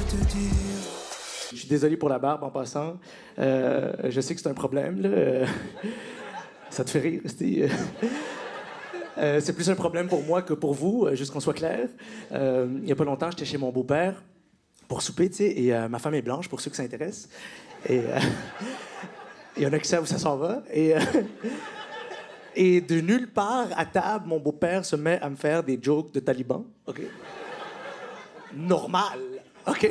te dire. Je suis désolé pour la barbe en passant. Je sais que c'est un problème, là. Ça te fait rire, c'est plus un problème pour moi que pour vous, juste qu'on soit clair. Il y a pas longtemps, j'étais chez mon beau-père pour souper, tu sais, et ma femme est blanche, pour ceux que ça intéresse. Et il y en a qui savent où ça s'en va. Et de nulle part, à table, mon beau-père se met à me faire des jokes de talibans. OK? Normal. OK?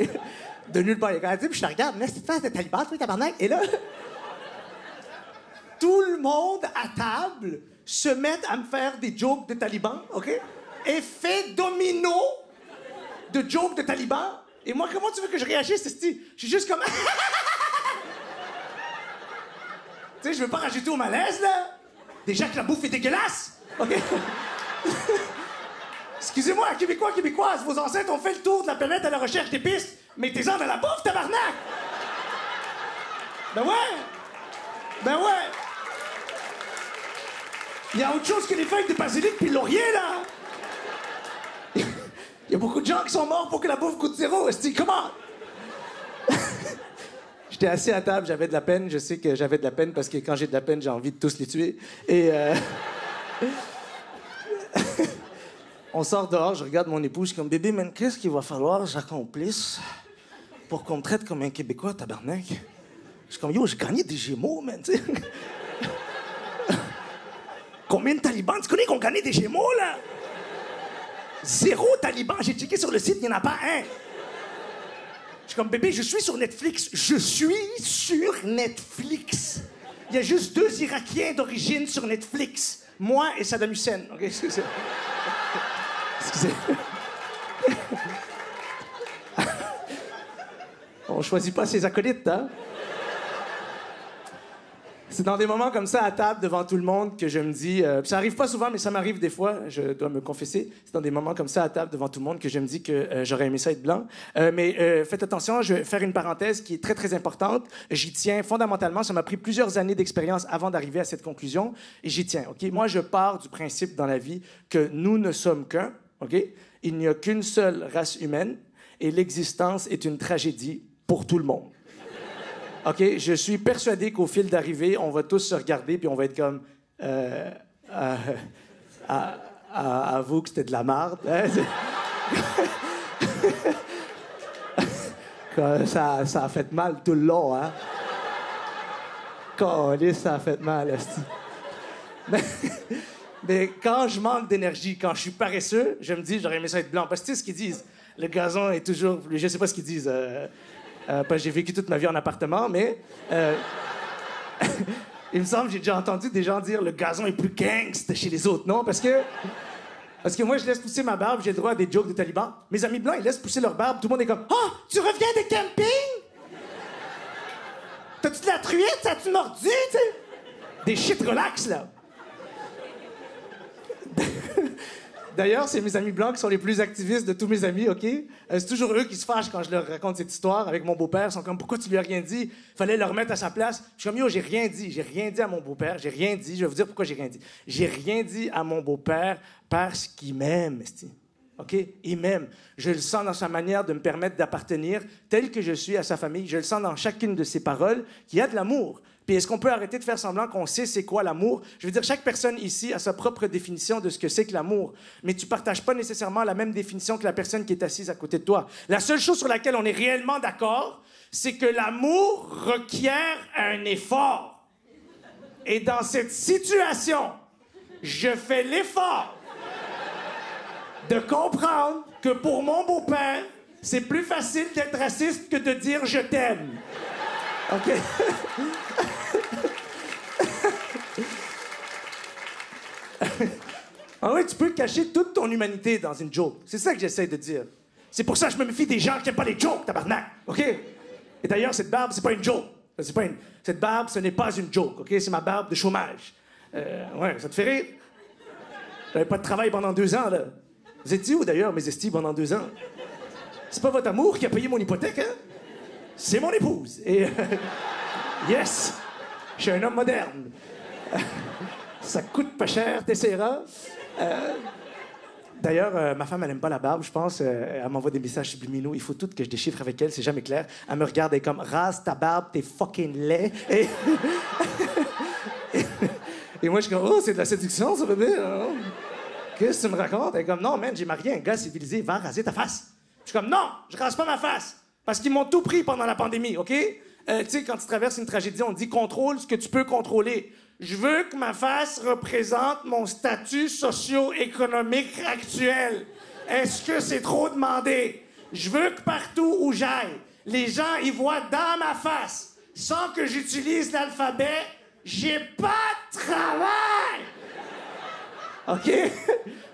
De nulle part. Il a dit, puis je te regarde, mais c'est pas des talibans, toi, tabarnak. Et là, tout le monde à table se met à me faire des jokes de talibans, OK? Effet domino de jokes de talibans. Et moi, comment tu veux que je réagisse, esti? Je suis juste comme... tu sais, je veux pas rajouter au malaise, là. Déjà que la bouffe est dégueulasse, OK? Excusez-moi, Québécois, Québécoises, vos ancêtres ont fait le tour de la planète à la recherche d'épices. Mettez-en dans la bouffe, tabarnak! Ben ouais! Ben ouais! Il y a autre chose que les feuilles de basilic puis le laurier, là! Il y a beaucoup de gens qui sont morts pour que la bouffe coûte zéro. Esti, comment? J'étais assis à table, j'avais de la peine. Je sais que j'avais de la peine parce que quand j'ai de la peine, j'ai envie de tous les tuer. Et on sort dehors, je regarde mon épouse, je suis comme, bébé, man, qu'est-ce qu'il va falloir que j'accomplisse pour qu'on me traite comme un Québécois, tabarnak? Je suis comme, yo, j'ai gagné des Gémeaux, man, tu sais. Combien de talibans tu connais qui ont gagné des Gémeaux, là? 0 talibans. J'ai checké sur le site, il n'y en a pas un. Je suis comme, bébé, je suis sur Netflix. Je suis sur Netflix. Il y a juste 2 Irakiens d'origine sur Netflix. Moi et Saddam Hussein. OK, excusez. Excusez. On choisit pas ses acolytes, hein? C'est dans des moments comme ça, à table, devant tout le monde, que je me dis... ça arrive pas souvent, mais ça m'arrive des fois, je dois me confesser. C'est dans des moments comme ça, à table, devant tout le monde, que je me dis que j'aurais aimé ça être blanc. Mais faites attention, je vais faire une parenthèse qui est très, très importante. J'y tiens fondamentalement. Ça m'a pris plusieurs années d'expérience avant d'arriver à cette conclusion. Et j'y tiens, OK? Moi, je pars du principe dans la vie que nous ne sommes qu'un, OK? Il n'y a qu'une seule race humaine et l'existence est une tragédie pour tout le monde. OK, je suis persuadé qu'au fil d'arrivée, on va tous se regarder puis on va être comme... avoue que c'était de la marde. Hein? ça a fait mal tout le long, hein? Calisse, ça a fait mal, esti. Mais quand je manque d'énergie, quand je suis paresseux, je me dis, j'aurais aimé ça être blanc. Parce que tu sais ce qu'ils disent, le gazon est toujours... Je sais pas ce qu'ils disent... parce que j'ai vécu toute ma vie en appartement, mais... il me semble que j'ai déjà entendu des gens dire « le gazon est plus gangsta chez les autres », non? Parce que moi, je laisse pousser ma barbe, j'ai le droit à des jokes de talibans. Mes amis blancs, ils laissent pousser leur barbe, tout le monde est comme « oh, tu reviens de camping? T'as-tu de la truite? Ça a-tu mordu? » Tu sais? Des shit relax, là. D'ailleurs, c'est mes amis blancs qui sont les plus activistes de tous mes amis, OK? C'est toujours eux qui se fâchent quand je leur raconte cette histoire avec mon beau-père. Ils sont comme, pourquoi tu lui as rien dit? Fallait le remettre à sa place. Je suis comme, yo, j'ai rien dit à mon beau-père. J'ai rien dit. Je vais vous dire pourquoi j'ai rien dit. J'ai rien dit à mon beau-père parce qu'il m'aime, esti. OK? Il m'aime. Je le sens dans sa manière de me permettre d'appartenir tel que je suis à sa famille. Je le sens dans chacune de ses paroles qu'il y a de l'amour. Puis est-ce qu'on peut arrêter de faire semblant qu'on sait c'est quoi l'amour? Je veux dire, chaque personne ici a sa propre définition de ce que c'est que l'amour. Mais tu partages pas nécessairement la même définition que la personne qui est assise à côté de toi. La seule chose sur laquelle on est réellement d'accord, c'est que l'amour requiert un effort. Et dans cette situation, je fais l'effort de comprendre que pour mon beau-père, c'est plus facile d'être raciste que de dire « je t'aime ». OK? Ah oui, tu peux cacher toute ton humanité dans une joke. C'est ça que j'essaie de dire. C'est pour ça que je me méfie des gens qui n'aiment pas les jokes, tabarnak. OK? Et d'ailleurs, cette barbe, c'est pas une joke. Cette barbe, ce n'est pas une joke. OK? C'est ma barbe de chômage. Ouais, ça te fait rire? J'avais pas de travail pendant 2 ans, là. Vous étiez où, d'ailleurs, mes estis, pendant 2 ans? C'est pas votre amour qui a payé mon hypothèque, hein? C'est mon épouse. Et... yes! Je suis un homme moderne. Ça coûte pas cher, t'essaieras. D'ailleurs, ma femme, elle aime pas la barbe, je pense. Elle m'envoie des messages subliminaux. Il faut tout que je déchiffre avec elle, c'est jamais clair. Elle me regarde et est comme rase ta barbe, t'es fucking laid. Et moi, je suis comme oh, c'est de la séduction, ça, bébé. Hein? Qu'est-ce que tu me racontes? Elle est comme non, man, j'ai marié un gars civilisé, va raser ta face. Je suis comme non, je rase pas ma face. Parce qu'ils m'ont tout pris pendant la pandémie, OK? Tu sais, quand tu traverses une tragédie, on dit contrôle ce que tu peux contrôler. Je veux que ma face représente mon statut socio-économique actuel. Est-ce que c'est trop demandé? Je veux que partout où j'aille, les gens y voient dans ma face, sans que j'utilise l'alphabet, j'ai pas de travail! OK?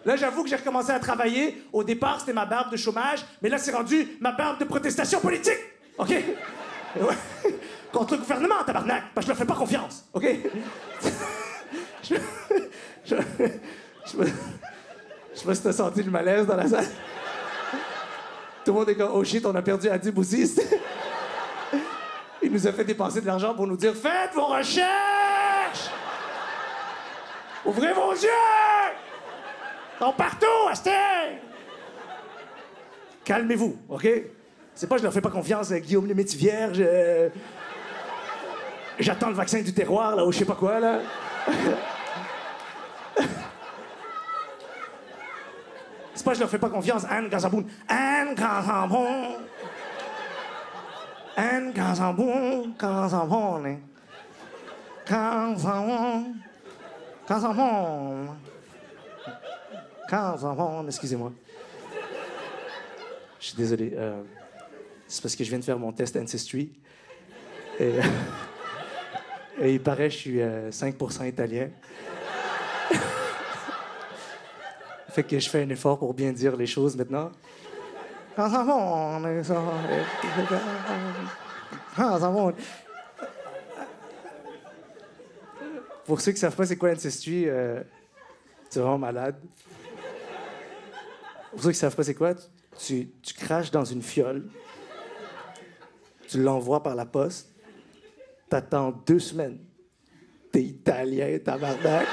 Là, j'avoue que j'ai recommencé à travailler. Au départ, c'était ma barbe de chômage, mais là, c'est rendu ma barbe de protestation politique. OK? Ouais. Contre le gouvernement, tabarnak, parce que je leur fais pas confiance. OK? Je sais pas si t'as senti le malaise dans la salle. Tout le monde est comme, oh shit, on a perdu Adib aussi. Il nous a fait dépenser de l'argent pour nous dire, faites vos recherches! Ouvrez vos yeux! Ils sont partout, Asté! Calmez-vous, OK? C'est pas que je leur fais pas confiance, Guillaume le Métis-Vierge. J'attends le vaccin du terroir, là, ou je sais pas quoi, là. C'est pas que je leur fais pas confiance, Anne Gazaboun. Anne Gazaboun. Anne Gazaboun. Gazaboun. Gazaboun. Gazaboun. Gazaboun. Excusez-moi. Je suis désolé. C'est parce que je viens de faire mon test Ancestry. Et il paraît que je suis 5% italien. Fait que je fais un effort pour bien dire les choses maintenant. Pour ceux qui savent pas c'est quoi Ancestry, c'est vraiment malade. Pour ceux qui savent pas c'est quoi, tu craches dans une fiole, tu l'envoies par la poste, t'attends 2 semaines. T'es italien, tabarnak.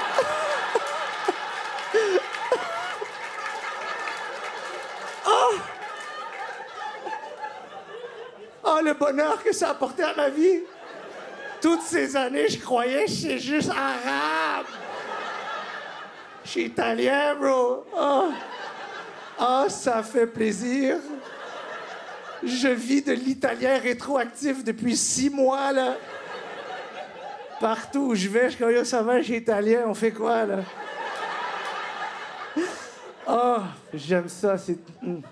Oh, le bonheur que ça a apporté à ma vie. Toutes ces années, je croyais que j'étais juste arabe. Je suis italien, bro. Oh, ça fait plaisir. Je vis de l'italien rétroactif depuis 6 mois, là. Partout où je vais, je suis comme, yo, ça va, je suis italien, on fait quoi, là? Oh, j'aime ça, c'est... Puis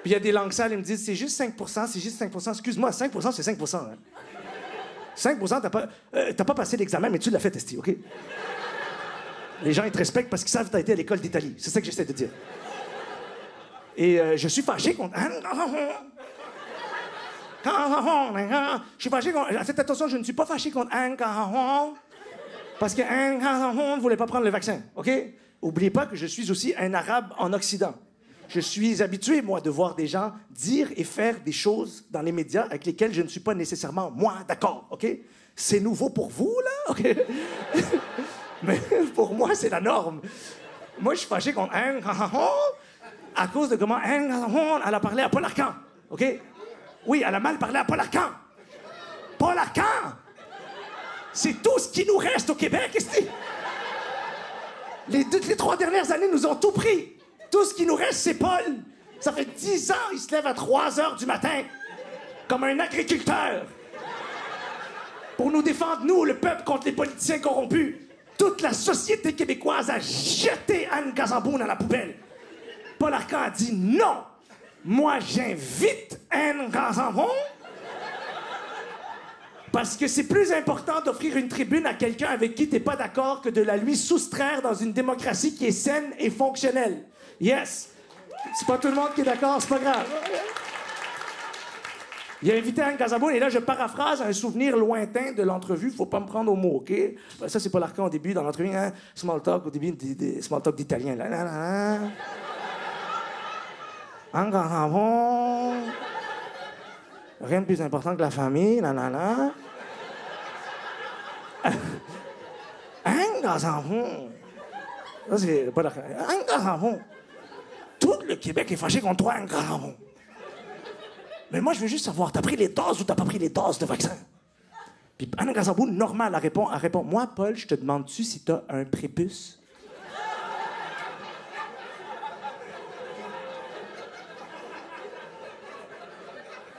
il y a des langues sales, ils me disent, c'est juste 5%, c'est juste 5%. Excuse-moi, 5%, c'est 5%. Hein. 5%, t'as pas passé l'examen, mais tu l'as fait tester, OK? Les gens, ils te respectent parce qu'ils savent que t'as été à l'école d'Italie. C'est ça que j'essaie de dire. Et je suis fâché contre... Je suis fâché contre... Faites attention, je ne suis pas fâché contre parce que ne voulait pas prendre le vaccin, OK? Oubliez pas que je suis aussi un arabe en Occident. Je suis habitué, moi, de voir des gens dire et faire des choses dans les médias avec lesquelles je ne suis pas nécessairement, moi, d'accord, OK? C'est nouveau pour vous, là, OK? Mais pour moi, c'est la norme. Moi, je suis fâché contre à cause de comment elle a parlé à Paul Arcand, OK? Oui, elle a mal parlé à Paul Arcand. Paul Arcand! C'est tout ce qui nous reste au Québec, est-ce que... Les 3 dernières années nous ont tout pris. Tout ce qui nous reste, c'est Paul. Ça fait 10 ans, il se lève à 3 heures du matin, comme un agriculteur, pour nous défendre, nous, le peuple, contre les politiciens corrompus. Toute la société québécoise a jeté Anne Gazaboun à la poubelle. Paul Arcand a dit non. Moi, j'invite Anne Gazaboun parce que c'est plus important d'offrir une tribune à quelqu'un avec qui t'es pas d'accord que de la lui soustraire dans une démocratie qui est saine et fonctionnelle. Yes. C'est pas tout le monde qui est d'accord, c'est pas grave. Il a invité Anne Gazaboun, et là, je paraphrase un souvenir lointain de l'entrevue. Faut pas me prendre au mot, OK? Ça, c'est Paul Arcand au début, dans l'entrevue, hein? Small talk, au début, small talk d'italien. Là, là, là. Anne Gazaboun. Rien de plus important que la famille, là, là, là. Anne Gazaboun. Ça, c'est Paul Arcand. Anne Gazaboun. Québec est fâché contre toi, Anne Casabon. Mais moi, je veux juste savoir, t'as pris les doses ou t'as pas pris les doses de vaccin? Puis Anne Casabon, normal, elle répond, moi, Paul, je te demande-tu si t'as un prépuce?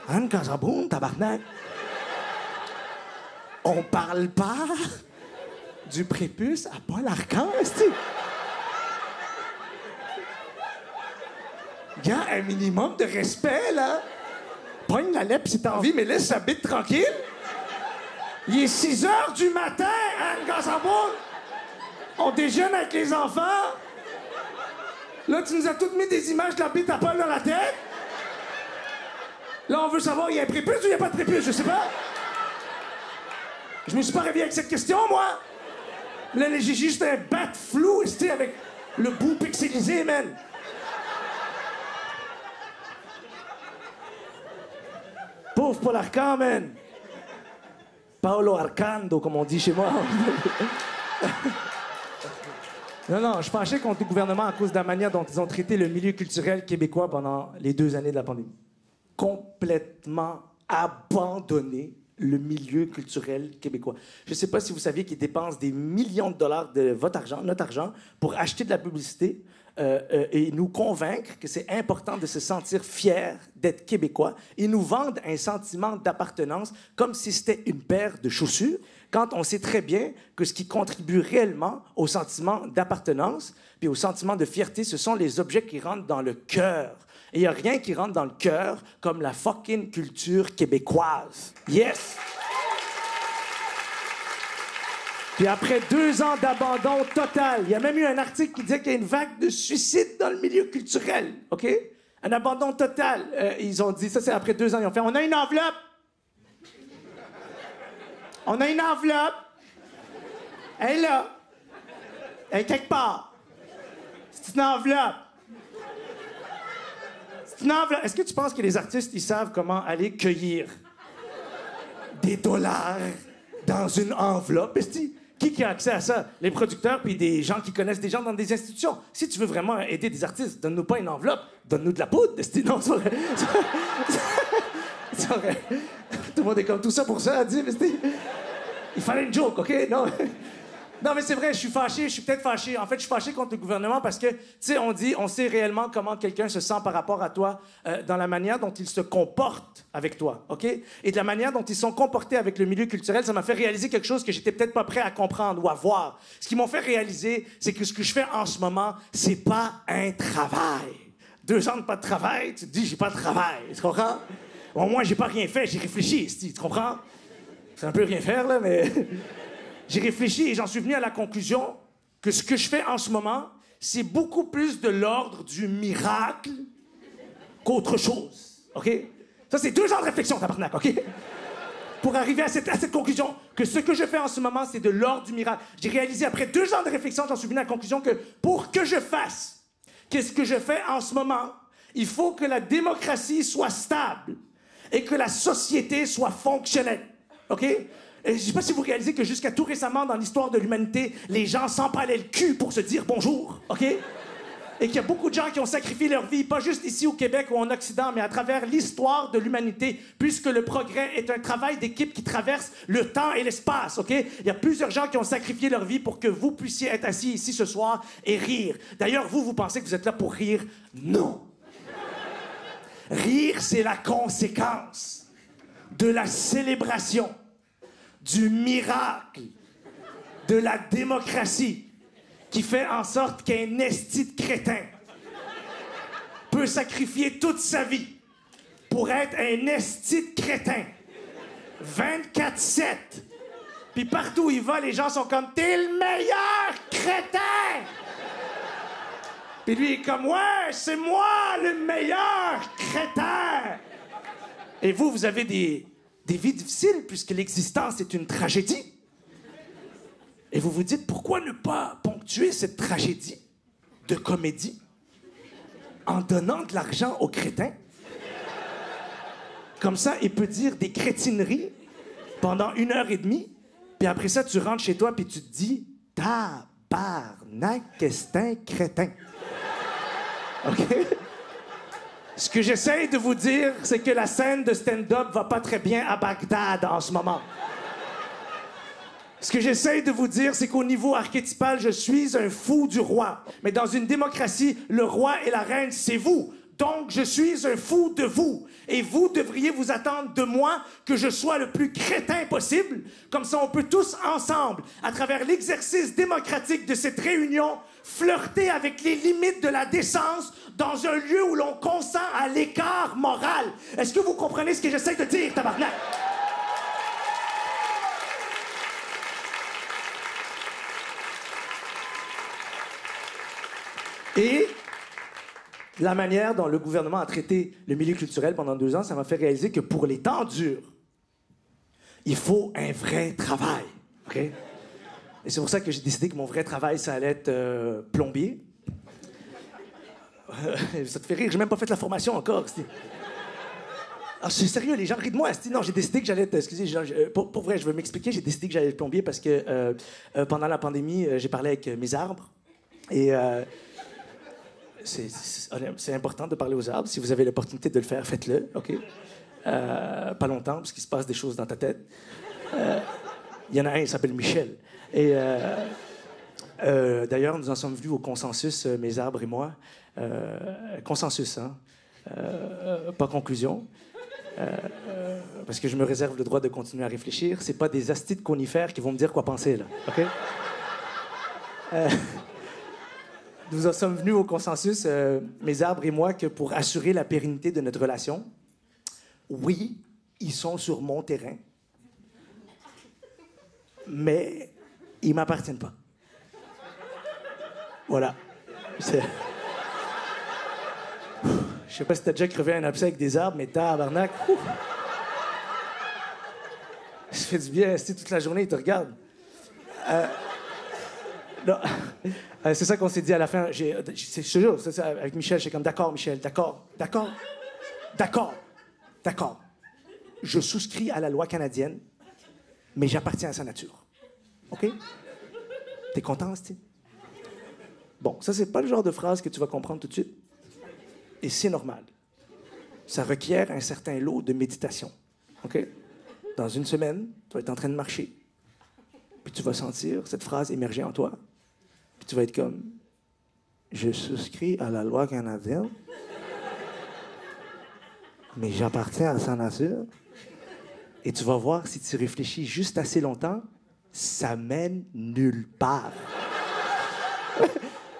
Anne Casabon, tabarnak. On parle pas du prépuce à Paul Arcand, est-ce que... Gars, un minimum de respect, là. Pogne la lèpre si t'as envie, mais laisse sa bite tranquille. Il est 6 heures du matin, Anne Casabon. On déjeune avec les enfants. Là, tu nous as toutes mis des images de la bite à Paul dans la tête. Là, on veut savoir, il y a un prépuce ou il n'y a pas de prépuce, je sais pas. Je me suis pas réveillé avec cette question, moi. Là, j'ai juste un bat flou, tu avec le bout pixelisé, man. Pauvre Paul Arcand, man. Paolo Arcando, comme on dit chez moi. Non, je suis fâché contre le gouvernement à cause de la manière dont ils ont traité le milieu culturel québécois pendant les 2 années de la pandémie. Complètement abandonné le milieu culturel québécois. Je ne sais pas si vous saviez qu'ils dépensent des millions de dollars de votre argent, notre argent, pour acheter de la publicité et nous convaincre que c'est important de se sentir fier d'être québécois. Ils nous vendent un sentiment d'appartenance comme si c'était une paire de chaussures, quand on sait très bien que ce qui contribue réellement au sentiment d'appartenance puis au sentiment de fierté, ce sont les objets qui rentrent dans le cœur. Et il n'y a rien qui rentre dans le cœur comme la fucking culture québécoise. Yes! Puis après 2 ans d'abandon total, il y a même eu un article qui disait qu'il y a une vague de suicides dans le milieu culturel, OK? Un abandon total. Ils ont dit, ça c'est après 2 ans, ils ont fait, on a une enveloppe. On a une enveloppe. Elle est là. Elle est quelque part. C'est une enveloppe. Est-ce que tu penses que les artistes, ils savent comment aller cueillir des dollars dans une enveloppe? Qui a accès à ça? Les producteurs puis des gens qui connaissent des gens dans des institutions. Si tu veux vraiment aider des artistes, donne-nous pas une enveloppe, donne-nous de la poudre. Non, c'est vrai. C'est vrai. Tout le monde est comme tout ça pour ça, dit, il fallait une joke, OK? Non. Non, mais c'est vrai, je suis peut-être fâché. En fait, je suis fâché contre le gouvernement parce que, tu sais, on sait réellement comment quelqu'un se sent par rapport à toi dans la manière dont il se comporte avec toi, OK? Et de la manière dont ils sont comportés avec le milieu culturel, ça m'a fait réaliser quelque chose que j'étais peut-être pas prêt à comprendre ou à voir. Ce qui m'a fait réaliser, c'est que ce que je fais en ce moment, c'est pas un travail. 2 ans de pas de travail, tu te dis, j'ai pas de travail, tu comprends? Au moins, j'ai pas rien fait, j'ai réfléchi, tu comprends? C'est un peu rien faire, là, mais... J'ai réfléchi et j'en suis venu à la conclusion que ce que je fais en ce moment, c'est beaucoup plus de l'ordre du miracle qu'autre chose. OK? Ça, c'est 2 ans de réflexion, tabarnak, OK? Pour arriver à cette conclusion, que ce que je fais en ce moment, c'est de l'ordre du miracle. J'ai réalisé, après 2 ans de réflexion, j'en suis venu à la conclusion que pour que je fasse qu'est-ce que je fais en ce moment, il faut que la démocratie soit stable et que la société soit fonctionnelle. OK? Et je sais pas si vous réalisez que jusqu'à tout récemment dans l'histoire de l'humanité, les gens s'empalaient le cul pour se dire bonjour, OK? Et qu'il y a beaucoup de gens qui ont sacrifié leur vie, pas juste ici au Québec ou en Occident, mais à travers l'histoire de l'humanité, puisque le progrès est un travail d'équipe qui traverse le temps et l'espace, OK? Il y a plusieurs gens qui ont sacrifié leur vie pour que vous puissiez être assis ici ce soir et rire. D'ailleurs, vous pensez que vous êtes là pour rire? Non. Rire, c'est la conséquence de la célébration du miracle de la démocratie qui fait en sorte qu'un esti de crétin peut sacrifier toute sa vie pour être un esti de crétin 24/7. Puis partout où il va, les gens sont comme « T'es le meilleur crétin! » Puis lui, il est comme « Ouais, c'est moi le meilleur crétin! » Et vous avez des vies difficiles, puisque l'existence est une tragédie. Et vous vous dites, pourquoi ne pas ponctuer cette tragédie de comédie en donnant de l'argent aux crétins? Comme ça, il peut dire des crétineries pendant 1h30, puis après ça, tu rentres chez toi, puis tu te dis, tabarnak, qu'est-ce un crétin? OK? Ce que j'essaye de vous dire, c'est que la scène de stand-up va pas très bien à Bagdad en ce moment. Ce que j'essaye de vous dire, c'est qu'au niveau archétypal, je suis un fou du roi. Mais dans une démocratie, le roi et la reine, c'est vous. Donc, je suis un fou de vous. Et vous devriez vous attendre de moi que je sois le plus crétin possible. Comme ça, on peut tous ensemble, à travers l'exercice démocratique de cette réunion, flirter avec les limites de la décence dans un lieu où l'on consent à l'écart moral. Est-ce que vous comprenez ce que j'essaie de dire, tabarnak? Et la manière dont le gouvernement a traité le milieu culturel pendant 2 ans, ça m'a fait réaliser que pour les temps durs, il faut un vrai travail. OK? Et c'est pour ça que j'ai décidé que mon vrai travail, ça allait être plombier. Ça te fait rire, j'ai même pas fait la formation encore. Ah, c'est sérieux, les gens rient de moi. Non, j'ai décidé que j'allais être... Excusez, pour vrai, je veux m'expliquer. J'ai décidé que j'allais être plombier parce que pendant la pandémie, j'ai parlé avec mes arbres. Et... c'est important de parler aux arbres. Si vous avez l'opportunité de le faire, faites-le, OK? Pas longtemps, parce qu'il se passe des choses dans ta tête. Il y en a un, il s'appelle Michel. Et d'ailleurs, nous en sommes venus au consensus, mes arbres et moi. Consensus, hein? Pas conclusion. Parce que je me réserve le droit de continuer à réfléchir. C'est pas des astis de conifères qui vont me dire quoi penser, là, OK? Nous en sommes venus au consensus, mes arbres et moi, que pour assurer la pérennité de notre relation, oui, ils sont sur mon terrain, mais ils m'appartiennent pas. Voilà. Je sais pas si t'as déjà crevé un abcès avec des arbres, mais tabarnak. Ça fait du bien, rester toute la journée, ils te regardent. Non. C'est ça qu'on s'est dit à la fin. Je te jure, avec Michel, j'étais comme d'accord, Michel, d'accord. Je souscris à la loi canadienne, mais j'appartiens à sa nature. OK? T'es content, Steve? Bon, ça, c'est pas le genre de phrase que tu vas comprendre tout de suite. Et c'est normal. Ça requiert un certain lot de méditation. OK? Dans 1 semaine, tu vas être en train de marcher. Puis tu vas sentir cette phrase émerger en toi. Puis tu vas être comme... Je souscris à la loi canadienne, mais j'appartiens à sa nature. Et tu vas voir, si tu réfléchis juste assez longtemps, ça mène nulle part.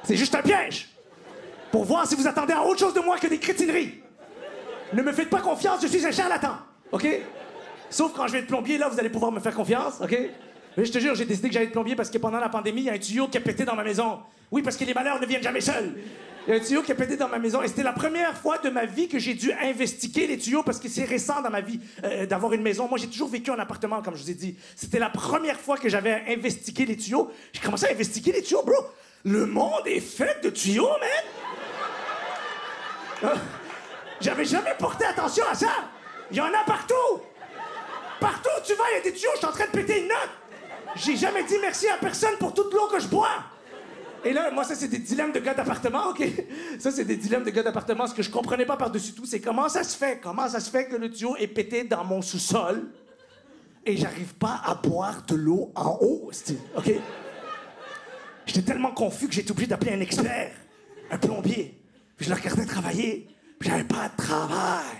C'est juste un piège pour voir si vous attendez à autre chose de moi que des crétineries. Ne me faites pas confiance, je suis un charlatan, OK? Sauf quand je vais être plombier, là, vous allez pouvoir me faire confiance, OK? Mais je te jure, j'ai décidé que j'allais être plombier parce que pendant la pandémie, il y a un tuyau qui a pété dans ma maison. Oui, parce que les malheurs ne viennent jamais seuls. Il y a un tuyau qui a pété dans ma maison et c'était la première fois de ma vie que j'ai dû investiguer les tuyaux parce que c'est récent dans ma vie d'avoir une maison. Moi, j'ai toujours vécu en appartement, comme je vous ai dit. C'était la première fois que j'avais investigué les tuyaux. J'ai commencé à investiguer les tuyaux, bro. Le monde est fait de tuyaux, man! J'avais jamais porté attention à ça. Il y en a partout. Partout où tu vas, il y a des tuyaux. Je suis en train de péter une note. J'ai jamais dit merci à personne pour toute l'eau que je bois. Et là, moi, ça, c'est des dilemmes de gars d'appartement, OK? Ça, c'est des dilemmes de gars d'appartement. Ce que je comprenais pas par-dessus tout, c'est comment ça se fait que le tuyau est pété dans mon sous-sol et j'arrive pas à boire de l'eau en haut, OK? J'étais tellement confus que j'étais obligé d'appeler un expert, un plombier. Puis je le regardais travailler, puis j'avais pas de travail.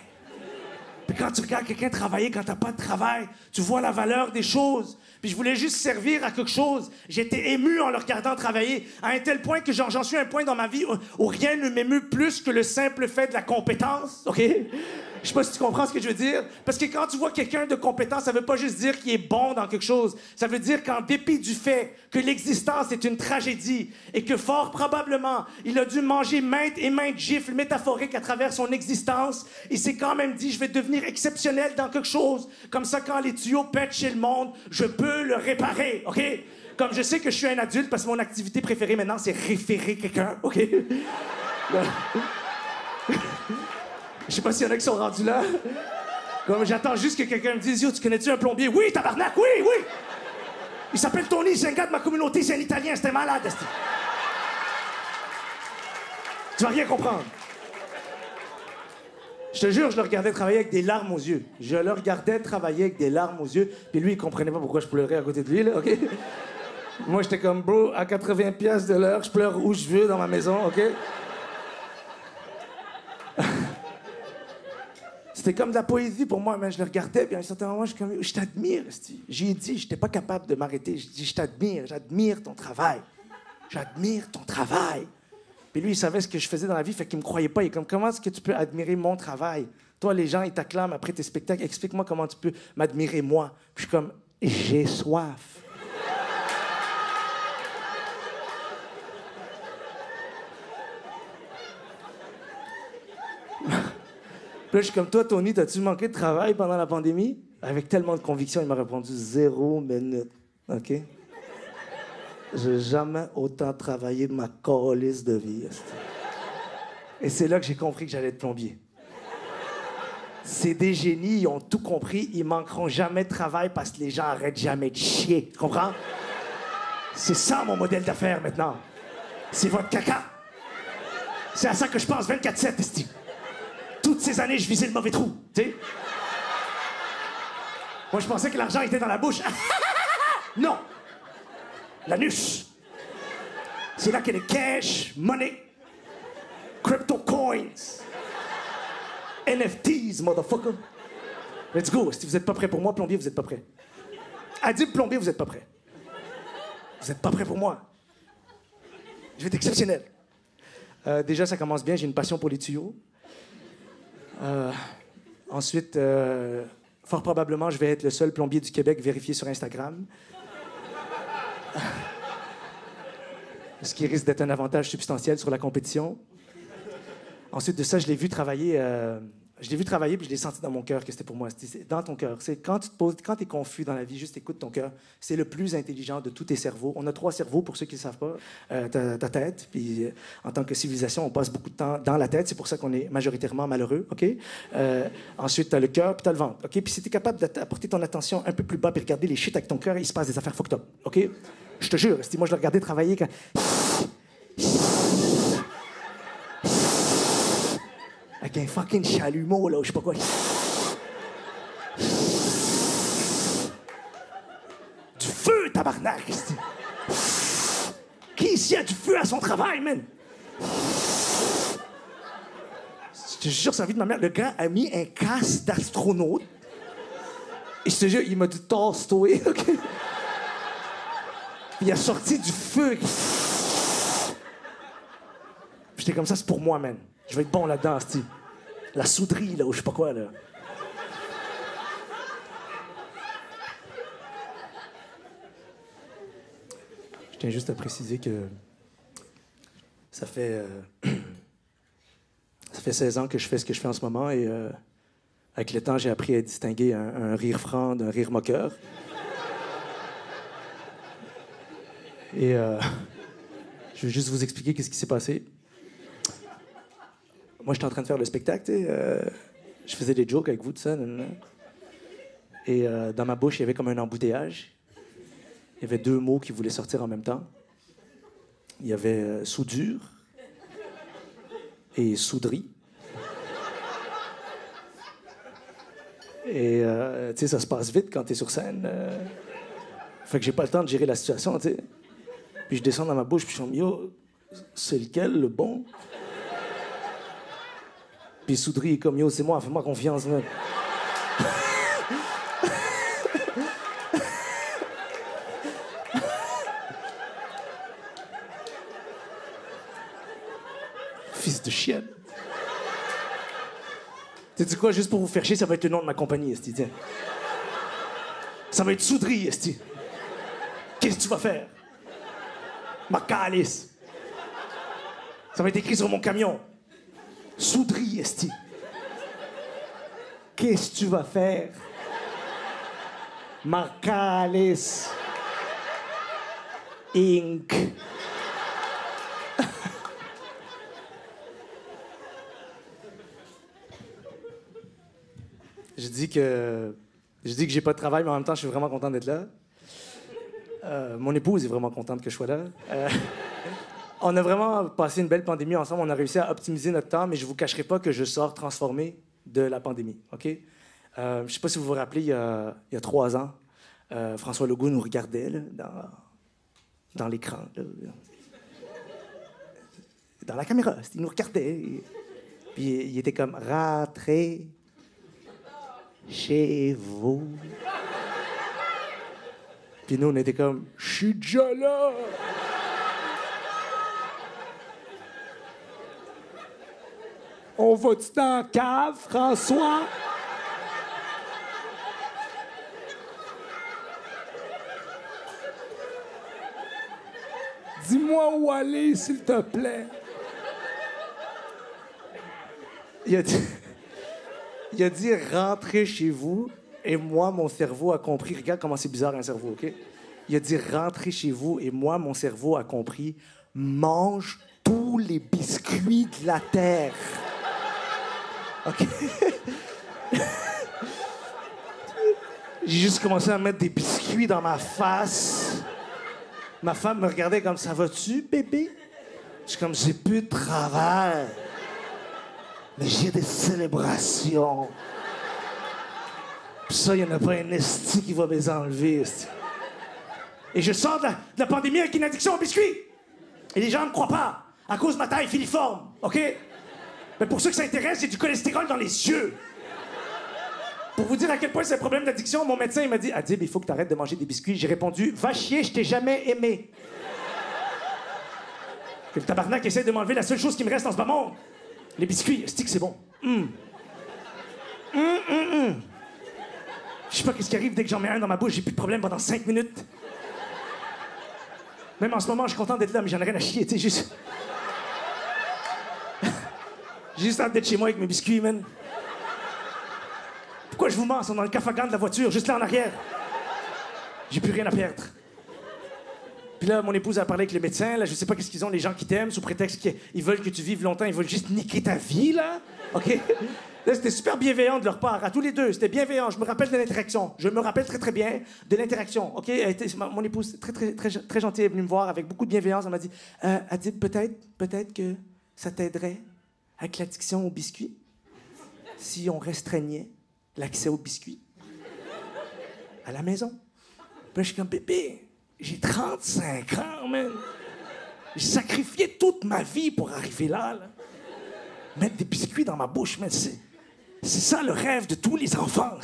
Puis quand tu regardes quelqu'un travailler, quand t'as pas de travail, tu vois la valeur des choses. Puis je voulais juste servir à quelque chose. J'étais ému en le regardant travailler, à un tel point que j'en suis à un point dans ma vie où rien ne m'émeut plus que le simple fait de la compétence, OK? Je sais pas si tu comprends ce que je veux dire. Parce que quand tu vois quelqu'un de compétent, ça veut pas juste dire qu'il est bon dans quelque chose. Ça veut dire qu'en dépit du fait que l'existence est une tragédie et que fort probablement, il a dû manger maintes et maintes gifles métaphoriques à travers son existence, il s'est quand même dit, je vais devenir exceptionnel dans quelque chose. Comme ça, quand les tuyaux pètent chez le monde, je peux le réparer, OK? Comme je sais que je suis un adulte parce que mon activité préférée maintenant, c'est référer quelqu'un, OK? Je sais pas s'il y en a qui sont rendus là. Comme j'attends juste que quelqu'un me dise, yo, tu connais-tu un plombier? Oui, tabarnak, oui, oui! Il s'appelle Tony, c'est un gars de ma communauté, c'est un Italien, c'était malade. Tu vas rien comprendre. Je te jure, je le regardais travailler avec des larmes aux yeux. Je le regardais travailler avec des larmes aux yeux. Puis lui, il comprenait pas pourquoi je pleurais à côté de lui, là, OK? Moi, j'étais comme, bro, à 80$ de l'heure, je pleure où je veux dans ma maison, OK? C'était comme de la poésie pour moi, mais je le regardais, puis à un certain moment, je t'admire, esti. J'ai dit, j'étais pas capable de m'arrêter. Je dis, je t'admire, j'admire ton travail. J'admire ton travail. Puis lui, il savait ce que je faisais dans la vie, fait qu'il me croyait pas. Il est comme, comment est-ce que tu peux admirer mon travail? Toi, les gens, ils t'acclament après tes spectacles. Explique-moi comment tu peux m'admirer, moi. Puis je suis comme, j'ai soif. Puis là, je suis comme, toi, Tony, t'as-tu manqué de travail pendant la pandémie? Avec tellement de conviction, il m'a répondu 0 minute. OK? J'ai jamais autant travaillé de ma calisse de vie. Et c'est là que j'ai compris que j'allais être plombier. C'est des génies, ils ont tout compris. Ils manqueront jamais de travail parce que les gens arrêtent jamais de chier. Tu comprends? C'est ça, mon modèle d'affaires, maintenant. C'est votre caca. C'est à ça que je pense 24/7, esti. Toutes ces années, je visais le mauvais trou, tu sais. Moi, je pensais que l'argent était dans la bouche. Non! L'anus. C'est là qu'il y a les cash, money, crypto coins, NFTs, motherfucker. Let's go. Si vous êtes pas prêt pour moi, plombier, vous êtes pas prêt. Adib, plombier, vous êtes pas prêt. Vous êtes pas prêt pour moi. Je vais être exceptionnel. Déjà, ça commence bien. J'ai une passion pour les tuyaux. Ensuite, fort probablement, je vais être le seul plombier du Québec vérifié sur Instagram. Ce qui risque d'être un avantage substantiel sur la compétition. Ensuite de ça, je l'ai vu travailler puis je l'ai senti dans mon cœur que c'était pour moi. C'était dans ton cœur. C'est quand t'es confus dans la vie, juste écoute ton cœur. C'est le plus intelligent de tous tes cerveaux. On a 3 cerveaux, pour ceux qui ne savent pas. Ta tête, puis en tant que civilisation, on passe beaucoup de temps dans la tête. C'est pour ça qu'on est majoritairement malheureux, OK? Ensuite, t'as le cœur, puis t'as le ventre, OK? Puis si t'es capable d'apporter ton attention un peu plus bas puis regarder les shit avec ton cœur, il se passe des affaires fucked up, OK? Je te jure, moi, je le regardais travailler quand... Avec un fucking chalumeau, là, ou je sais pas quoi. Du feu, tabarnak! Qui ici a du feu à son travail, man? Je te jure, c'est la vie de ma mère. Le gars a mis un casque d'astronaute. Et je te jure, il m'a dit « Tolstoy », OK? Il a sorti du feu. J'étais comme ça, c'est pour moi, man. Je vais être bon là-dedans, c'ti. La souderie, là, ou je sais pas quoi, là. Je tiens juste à préciser que ça fait 16 ans que je fais ce que je fais en ce moment et avec le temps, j'ai appris à distinguer un rire franc d'un rire moqueur. Et je vais juste vous expliquer qu'est-ce qui s'est passé. Moi, j'étais en train de faire le spectacle, tu sais. Je faisais des jokes avec vous, tout ça. Et dans ma bouche, il y avait comme un embouteillage. Il y avait 2 mots qui voulaient sortir en même temps. Il y avait soudure et souderie. Et tu sais, ça se passe vite quand t'es sur scène. Fait que j'ai pas le temps de gérer la situation, tu sais. Puis je descends dans ma bouche, puis je suis comme, yo, c'est lequel le bon? Puis souderie est comme, yo, c'est moi, fais-moi confiance, man. Fils de chienne. Tu sais quoi, juste pour vous faire chier, ça va être le nom de ma compagnie, esti, tiens. Ça va être souderie, esti. Qu'est-ce que tu vas faire? Ma calice. Ça va être écrit sur mon camion. Souderie, esti. Qu'est-ce que tu vas faire? Ma calice. Inc. Je dis que j'ai pas de travail, mais en même temps, je suis vraiment content d'être là. Mon épouse est vraiment contente que je sois là. On a vraiment passé une belle pandémie ensemble. On a réussi à optimiser notre temps, mais je vous cacherai pas que je sors transformé de la pandémie, OK? Je ne sais pas si vous vous rappelez, il y a 3 ans, François Legault nous regardait là, dans l'écran, là, dans la caméra. Il nous regardait. Puis il était comme « Rentrez chez vous. » Puis nous, on était comme « Je suis déjà là. » On va-tu dans la cave, François? Dis-moi où aller, s'il te plaît. Il a dit rentrez chez vous. Et moi, mon cerveau a compris. Regarde comment c'est bizarre un cerveau, OK? Il a dit rentrez chez vous. Et moi, mon cerveau a compris mange tous les biscuits de la terre. OK? J'ai juste commencé à mettre des biscuits dans ma face. Ma femme me regardait comme ça va-tu, bébé? Je suis comme j'ai plus de travail. Mais j'ai des célébrations. Puis ça, il n'y en a pas un esti qui va me les enlever. Esti. Et je sors de la pandémie avec une addiction aux biscuits. Et les gens ne me croient pas. À cause de ma taille filiforme, OK? Mais pour ceux que ça intéresse, j'ai du cholestérol dans les yeux. Pour vous dire à quel point c'est un problème d'addiction, mon médecin il m'a dit Adib, il faut que tu arrêtes de manger des biscuits. J'ai répondu va chier, je t'ai jamais aimé. Que le tabarnak essaie de m'enlever la seule chose qui me reste en ce bas monde. Les biscuits, c'est bon. Je sais pas qu'est-ce qui arrive dès que j'en mets un dans ma bouche, j'ai plus de problème pendant 5 minutes. Même en ce moment, je suis content d'être là, mais j'en ai rien à chier, tu sais, juste. J'ai juste hâte d'être chez moi avec mes biscuits, man. Pourquoi je vous mens? Ils sont dans le cafagan de la voiture, juste là en arrière. J'ai plus rien à perdre. Puis là, mon épouse a parlé avec le médecin. Là, je sais pas qu'est-ce qu'ils ont, les gens qui t'aiment, sous prétexte qu'ils veulent que tu vives longtemps. Ils veulent juste niquer ta vie, là. OK? Là, c'était super bienveillant de leur part, à tous les deux. C'était bienveillant. Je me rappelle de l'interaction. Je me rappelle très, très bien de l'interaction. OK? Mon épouse, très, très, très, très gentille, est venue me voir avec beaucoup de bienveillance. Elle m'a dit Adib, peut-être que ça t'aiderait avec l'addiction aux biscuits si on restreignait l'accès aux biscuits à la maison. Puis là, je suis comme bébé. J'ai 35 ans, man. J'ai sacrifié toute ma vie pour arriver là. Mettre des biscuits dans ma bouche, man, c'est ça le rêve de tous les enfants.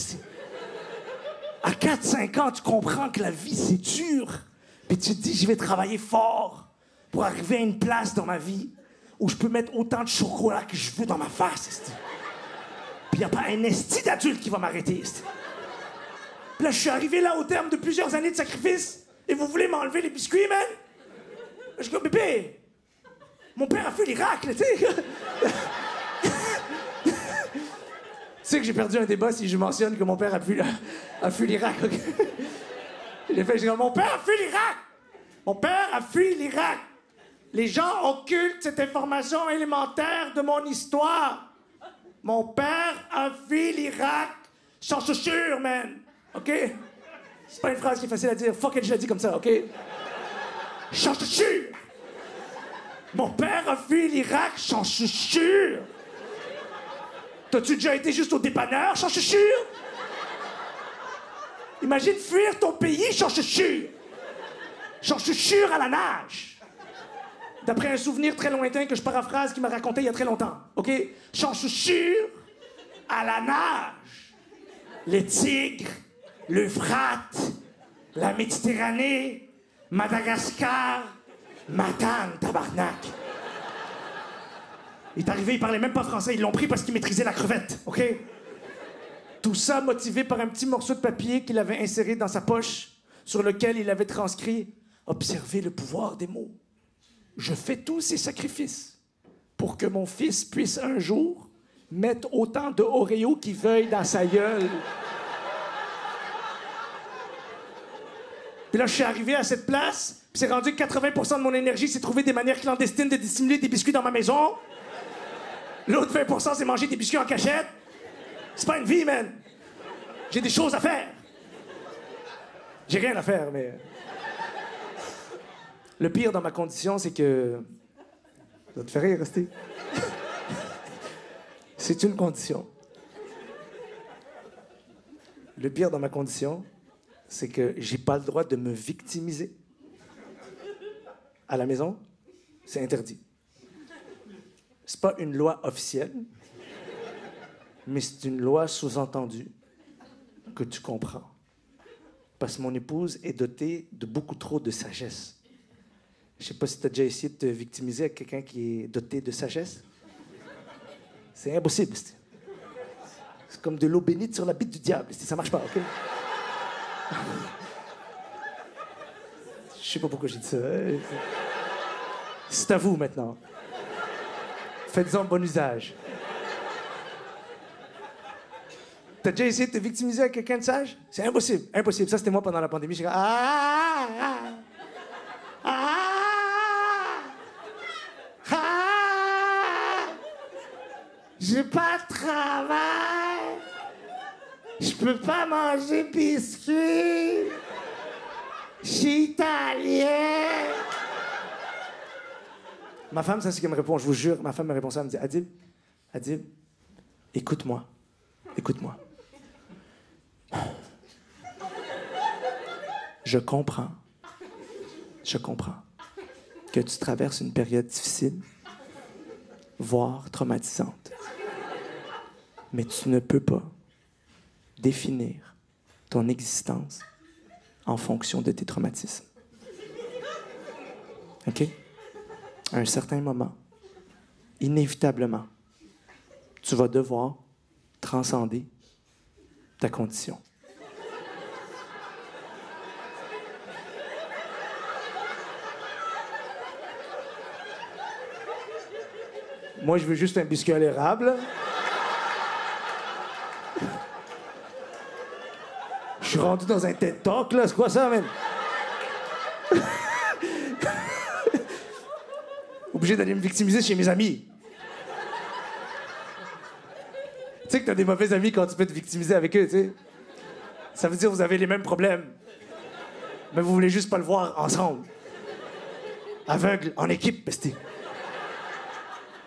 À 4-5 ans, tu comprends que la vie, c'est dur. Puis tu te dis, je vais travailler fort pour arriver à une place dans ma vie où je peux mettre autant de chocolat que je veux dans ma face. Puis il n'y a pas un esti d'adulte qui va m'arrêter. Puis là, je suis arrivé là au terme de plusieurs années de sacrifice. Et vous voulez m'enlever les biscuits, man? Je suis comme, bébé, mon père a fait l'Irak, là, tu sais. Tu sais que j'ai perdu un débat si je mentionne que mon père a fui l'Irak, OK? J'ai dit, mon père a fui l'Irak! Mon père a fui l'Irak! Les gens occultent cette information élémentaire de mon histoire. Mon père a fui l'Irak sans chaussures, man. OK? C'est pas une phrase qui est facile à dire. Fuck it, je l'ai dit comme ça, OK? Sans chaussures! Mon père a fui l'Irak sans chaussures! T'as-tu déjà été juste au dépanneur sans chaussures? Imagine fuir ton pays sans chaussures! Sans chaussures à la nage! D'après un souvenir très lointain que je paraphrase qui m'a raconté il y a très longtemps, OK? Sans chaussures à la nage! Les tigres, l'Euphrate, la Méditerranée, Madagascar, Matane, tabarnak. Il est arrivé, il parlait même pas français, ils l'ont pris parce qu'il maîtrisait la crevette, OK? Tout ça motivé par un petit morceau de papier qu'il avait inséré dans sa poche, sur lequel il avait transcrit « Observez le pouvoir des mots. Je fais tous ces sacrifices pour que mon fils puisse un jour mettre autant de Oreo qu'il veuille dans sa gueule. » Puis là, je suis arrivé à cette place, puis c'est rendu que 80% de mon énergie, c'est trouver des manières clandestines de dissimuler des biscuits dans ma maison. L'autre 20%, c'est manger des biscuits en cachette. C'est pas une vie, man. J'ai des choses à faire. J'ai rien à faire, mais... Le pire dans ma condition, c'est que... Ça te fait rire, rester. C'est une condition. Le pire dans ma condition, c'est que j'ai pas le droit de me victimiser. À la maison, c'est interdit. C'est pas une loi officielle, mais c'est une loi sous-entendue que tu comprends. Parce que mon épouse est dotée de beaucoup trop de sagesse. Je sais pas si tu as déjà essayé de te victimiser avec quelqu'un qui est doté de sagesse. C'est impossible. C'est comme de l'eau bénite sur la bite du diable. Ça marche pas, OK? Je sais pas pourquoi j'ai dit ça. C'est à vous maintenant. Faites-en bon usage. T'as déjà essayé de te victimiser avec quelqu'un de sage? C'est impossible, impossible. Ça, c'était moi pendant la pandémie. J'étais comme... J'ai pas de travail. Je peux pas manger biscuits. Je suis italien. Ma femme, c'est ce qu'elle me répond, je vous jure. Ma femme me répond ça, elle me dit, Adib, écoute-moi. Écoute-moi. Je comprends que tu traverses une période difficile, voire traumatisante. Mais tu ne peux pas définir ton existence en fonction de tes traumatismes. OK? À un certain moment, inévitablement, tu vas devoir transcender ta condition. Moi, je veux juste un biscuit à l'érable. Je suis rendu dans un TED Talk, là. C'est quoi ça, man? Obligé d'aller me victimiser chez mes amis. Tu sais que t'as des mauvais amis quand tu peux te victimiser avec eux, tu sais. Ça veut dire que vous avez les mêmes problèmes. Mais vous voulez juste pas le voir ensemble. Aveugle, en équipe, bestie.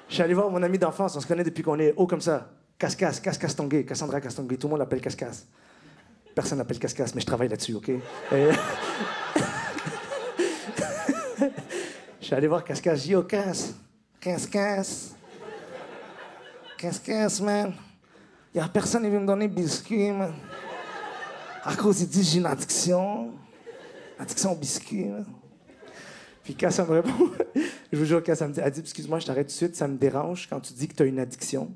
Je suis allé voir mon ami d'enfance, on se connaît depuis qu'on est haut comme ça. Cascas Tongué, Cassandra Castonguay, tout le monde l'appelle Cascas. Personne l'appelle Cascas, mais je travaille là-dessus, OK? Je suis allé voir Cascas, j'ai dit, oh, Cascas, man. Il y a personne qui veut me donner biscuit, man. À cause, il dit, j'ai une addiction au biscuit, man. Puis quand ça me répond, je vous jure, quand ça me dit, Adib, excuse-moi, je t'arrête tout de suite, ça me dérange quand tu dis que tu as une addiction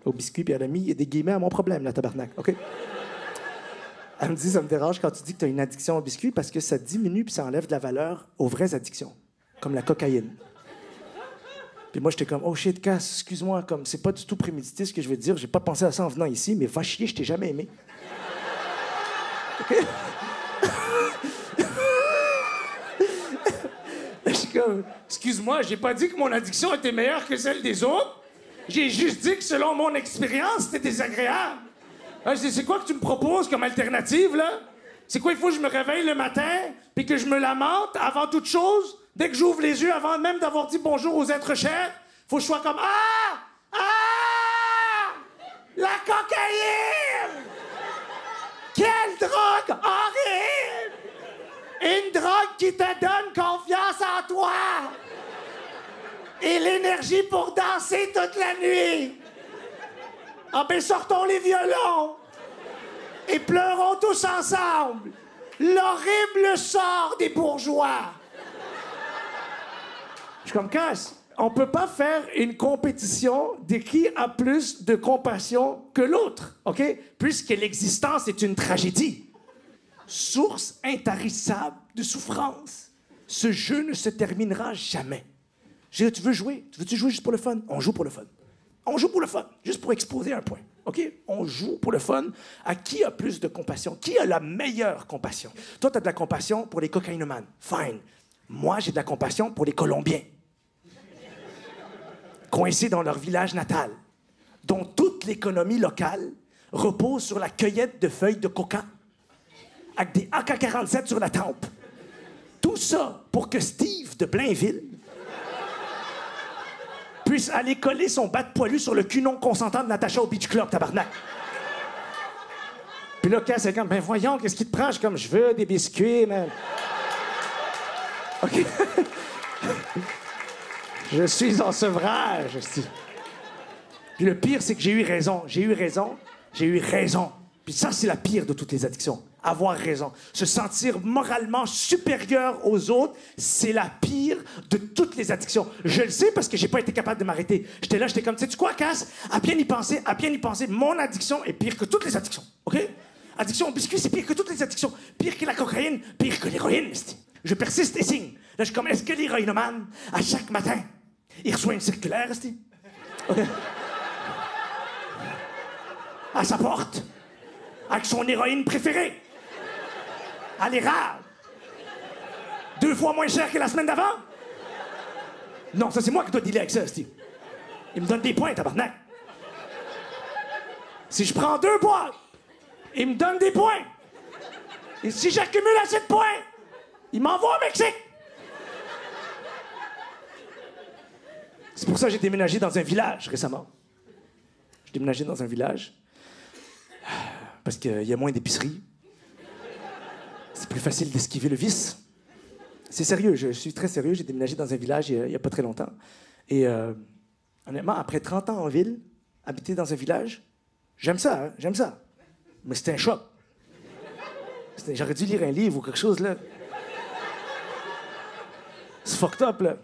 au biscuit, puis elle a mis des guillemets à mon problème, la tabarnak, OK? Elle me dit, ça me dérange quand tu dis que tu as une addiction au biscuit parce que ça diminue puis ça enlève de la valeur aux vraies addictions, comme la cocaïne. Puis moi, j'étais comme, oh shit, Cass, excuse-moi, comme c'est pas du tout prémédité ce que je veux te dire, j'ai pas pensé à ça en venant ici, mais va chier, je t'ai jamais aimé. OK? Je suis comme, excuse-moi, j'ai pas dit que mon addiction était meilleure que celle des autres. J'ai juste dit que selon mon expérience, c'était désagréable. Je dis, c'est quoi que tu me proposes comme alternative, là? C'est quoi, il faut que je me réveille le matin puis que je me lamente avant toute chose? Dès que j'ouvre les yeux, avant même d'avoir dit bonjour aux êtres chers, faut que je sois comme, la cocaïne! Quelle drogue horrible! Une drogue qui te donne confiance en toi! Et l'énergie pour danser toute la nuit! Ah ben sortons les violons! Et pleurons tous ensemble! L'horrible sort des bourgeois! Je suis comme, Cass, on peut pas faire une compétition de qui a plus de compassion que l'autre, OK? Puisque l'existence est une tragédie. Source intarissable de souffrance. Ce jeu ne se terminera jamais. Je dis, tu veux jouer? Veux-tu jouer juste pour le fun? On joue pour le fun. On joue pour le fun, juste pour exposer un point. OK? On joue pour le fun à qui a plus de compassion, qui a la meilleure compassion. Toi, tu as de la compassion pour les cocaïnomanes. Fine. Moi, j'ai de la compassion pour les Colombiens. Coincés dans leur village natal, dont toute l'économie locale repose sur la cueillette de feuilles de coca, avec des AK-47 sur la tempe. Tout ça pour que Steve de Blainville puisse aller coller son bas de poilu sur le cul non consentant de Natacha au Beach Club, tabarnak. Puis là, Cass est comme, ben voyons, qu'est-ce qui te prend? Je suis comme, je veux des biscuits, man. OK. Je suis en sevrage. Puis le pire, c'est que j'ai eu raison. J'ai eu raison. Puis ça, c'est la pire de toutes les addictions. Avoir raison. Se sentir moralement supérieur aux autres, c'est la pire de toutes les addictions. Je le sais parce que j'ai pas été capable de m'arrêter. J'étais là, j'étais comme, sais-tu quoi, Cass? À bien y penser, mon addiction est pire que toutes les addictions. OK? Addiction au biscuit, c'est pire que toutes les addictions. Pire que la cocaïne, pire que l'héroïne. Je persiste et signe. Là, je suis comme, est-ce que l'héroïnomane, à chaque matin, il reçoit une circulaire, OK? À sa porte, avec son héroïne préférée. À l'érable. 2 fois moins cher que la semaine d'avant? Non, ça, c'est moi qui dois dealer avec ça, Steve. Il me donne des points, tabarnak. Si je prends 2 boîtes, il me donne des points. Et si j'accumule assez de points, il m'envoie au Mexique. C'est pour ça que j'ai déménagé dans un village récemment. J'ai déménagé dans un village parce qu'il y a moins d'épiceries. C'est plus facile d'esquiver le vice. C'est sérieux, je suis très sérieux. J'ai déménagé dans un village il y a pas très longtemps. Et honnêtement, après 30 ans en ville, habiter dans un village, j'aime ça, hein, j'aime ça. Mais c'était un choc. J'aurais dû lire un livre ou quelque chose, là. C'est fucked up, là.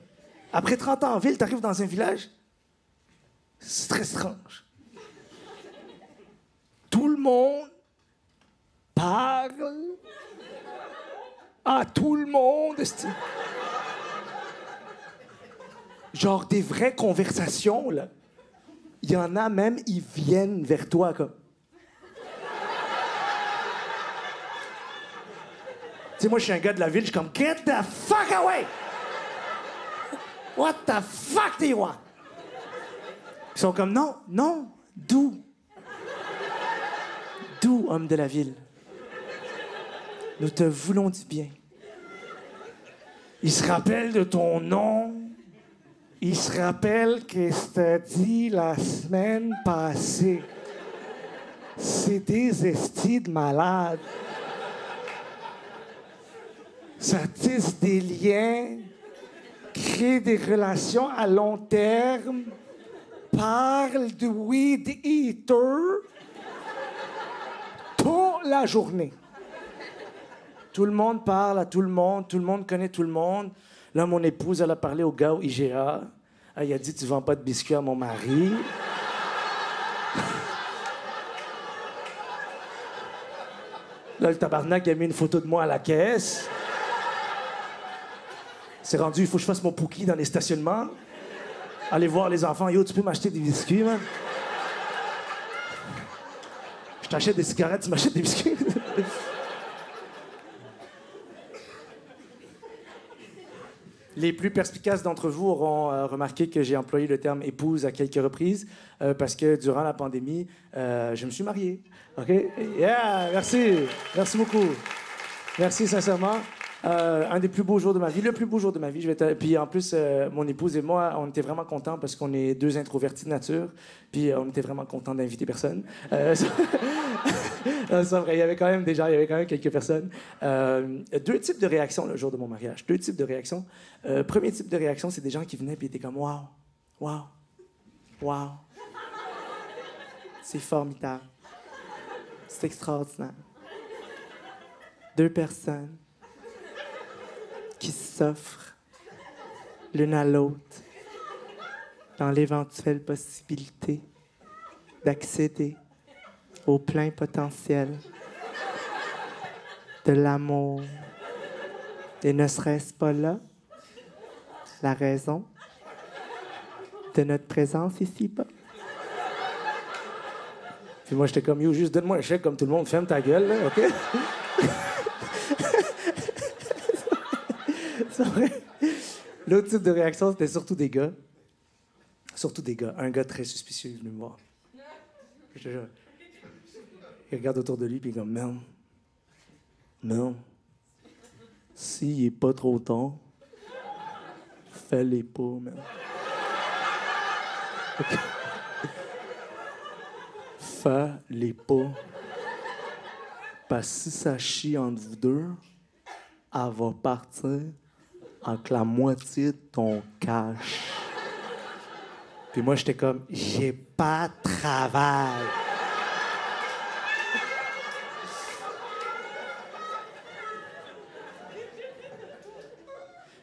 Après 30 ans en ville, t'arrives dans un village, c'est très étrange. Tout le monde parle à tout le monde. Genre des vraies conversations, là. Il y en a même, ils viennent vers toi comme... Tu sais, moi, je suis un gars de la ville, je suis comme « Get the fuck away! What the fuck do you want? » Ils sont comme « Non, non, doux. Doux, homme de la ville. Nous te voulons du bien. Il se rappelle de ton nom. Il se rappelle que t'as dit la semaine passée. C'est des estis de malades. Ça tisse des liens, crée des relations à long terme, parle de weed eater toute la journée. Tout le monde parle à tout le monde connaît tout le monde. Là, mon épouse, elle a parlé au gars au IGA. Elle a dit, tu vends pas de biscuits à mon mari. Là, le tabarnak, il a mis une photo de moi à la caisse. C'est rendu, il faut que je fasse mon Pookie dans les stationnements. Aller voir les enfants. Yo, tu peux m'acheter des biscuits, man? Je t'achète des cigarettes, tu m'achètes des biscuits? Les plus perspicaces d'entre vous auront remarqué que j'ai employé le terme épouse à quelques reprises parce que durant la pandémie, je me suis marié. OK? Yeah! Merci. Merci beaucoup. Merci sincèrement. Un des plus beaux jours de ma vie, le plus beau jour de ma vie. Puis en plus, mon épouse et moi, on était vraiment contents parce qu'on est 2 introvertis de nature. Puis on était vraiment contents d'inviter personne. Non, c'est vrai, il y avait quand même des gens, il y avait quand même quelques personnes. 2 types de réactions le jour de mon mariage. 2 types de réactions. Premier type de réaction, c'est des gens qui venaient et étaient comme « Wow! Wow! Wow! C'est formidable! C'est extraordinaire! » 2 personnes qui s'offrent l'une à l'autre dans l'éventuelle possibilité d'accéder au plein potentiel de l'amour. Et ne serait-ce pas là la raison de notre présence ici-bas? Puis moi, j'étais comme, yo, juste donne-moi un chèque comme tout le monde, ferme ta gueule, là, OK? C'est vrai. L'autre type de réaction, c'était surtout des gars. Surtout des gars. Un gars très suspicieux est venu me voir. Il regarde autour de lui, puis il est comme, non. Non. S'il est pas trop tard, fais-les pas, man. Okay. Fais-les pas. Parce que si ça chie entre vous deux, elle va partir avec la moitié de ton cash. Puis moi, j'étais comme, j'ai pas de travail.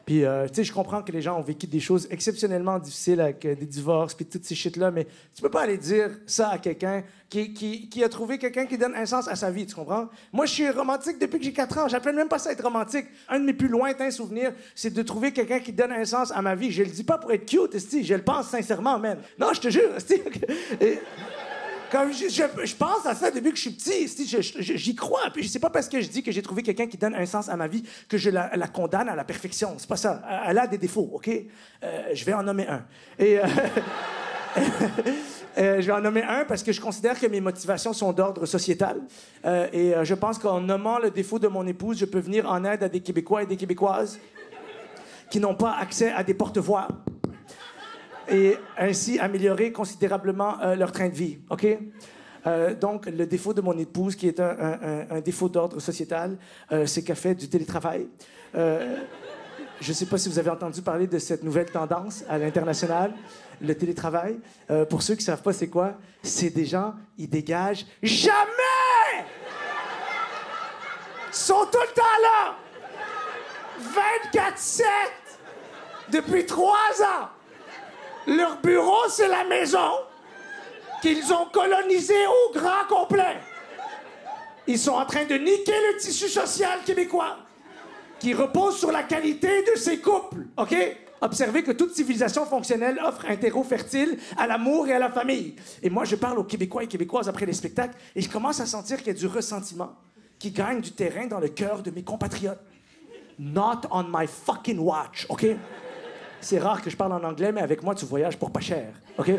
Puis, tu sais, je comprends que les gens ont vécu des choses exceptionnellement difficiles avec des divorces, puis toutes ces shit-là, mais tu peux pas aller dire ça à quelqu'un qui a trouvé quelqu'un qui donne un sens à sa vie, tu comprends? Moi, je suis romantique depuis que j'ai 4 ans. J'appelle même pas ça être romantique. Un de mes plus lointains souvenirs, c'est de trouver quelqu'un qui donne un sens à ma vie. Je le dis pas pour être cute, esti, je le pense sincèrement, man. Non, je te jure, esti. Comme je pense à ça depuis que je suis petit. J'y crois. Puis c'est pas parce que je dis que j'ai trouvé quelqu'un qui donne un sens à ma vie que je la condamne à la perfection. C'est pas ça. Elle a des défauts, OK? Je vais en nommer un. Et je vais en nommer un parce que je considère que mes motivations sont d'ordre sociétal. Et je pense qu'en nommant le défaut de mon épouse, je peux venir en aide à des Québécois et des Québécoises qui n'ont pas accès à des porte-voix. Et ainsi améliorer considérablement leur train de vie, OK? Donc, le défaut de mon épouse, qui est un défaut d'ordre sociétal, c'est qu'elle fait du télétravail. Je ne sais pas si vous avez entendu parler de cette nouvelle tendance à l'international, le télétravail. Pour ceux qui ne savent pas c'est quoi, c'est des gens, ils dégagent jamais! Ils sont tout le temps là! 24/7! Depuis 3 ans! Leur bureau, c'est la maison qu'ils ont colonisée au grand complet. Ils sont en train de niquer le tissu social québécois qui repose sur la qualité de ces couples, OK? Observez que toute civilisation fonctionnelle offre un terreau fertile à l'amour et à la famille. Et moi, je parle aux Québécois et Québécoises après les spectacles et je commence à sentir qu'il y a du ressentiment qui gagne du terrain dans le cœur de mes compatriotes. Not on my fucking watch, OK? C'est rare que je parle en anglais, mais avec moi, tu voyages pour pas cher, OK?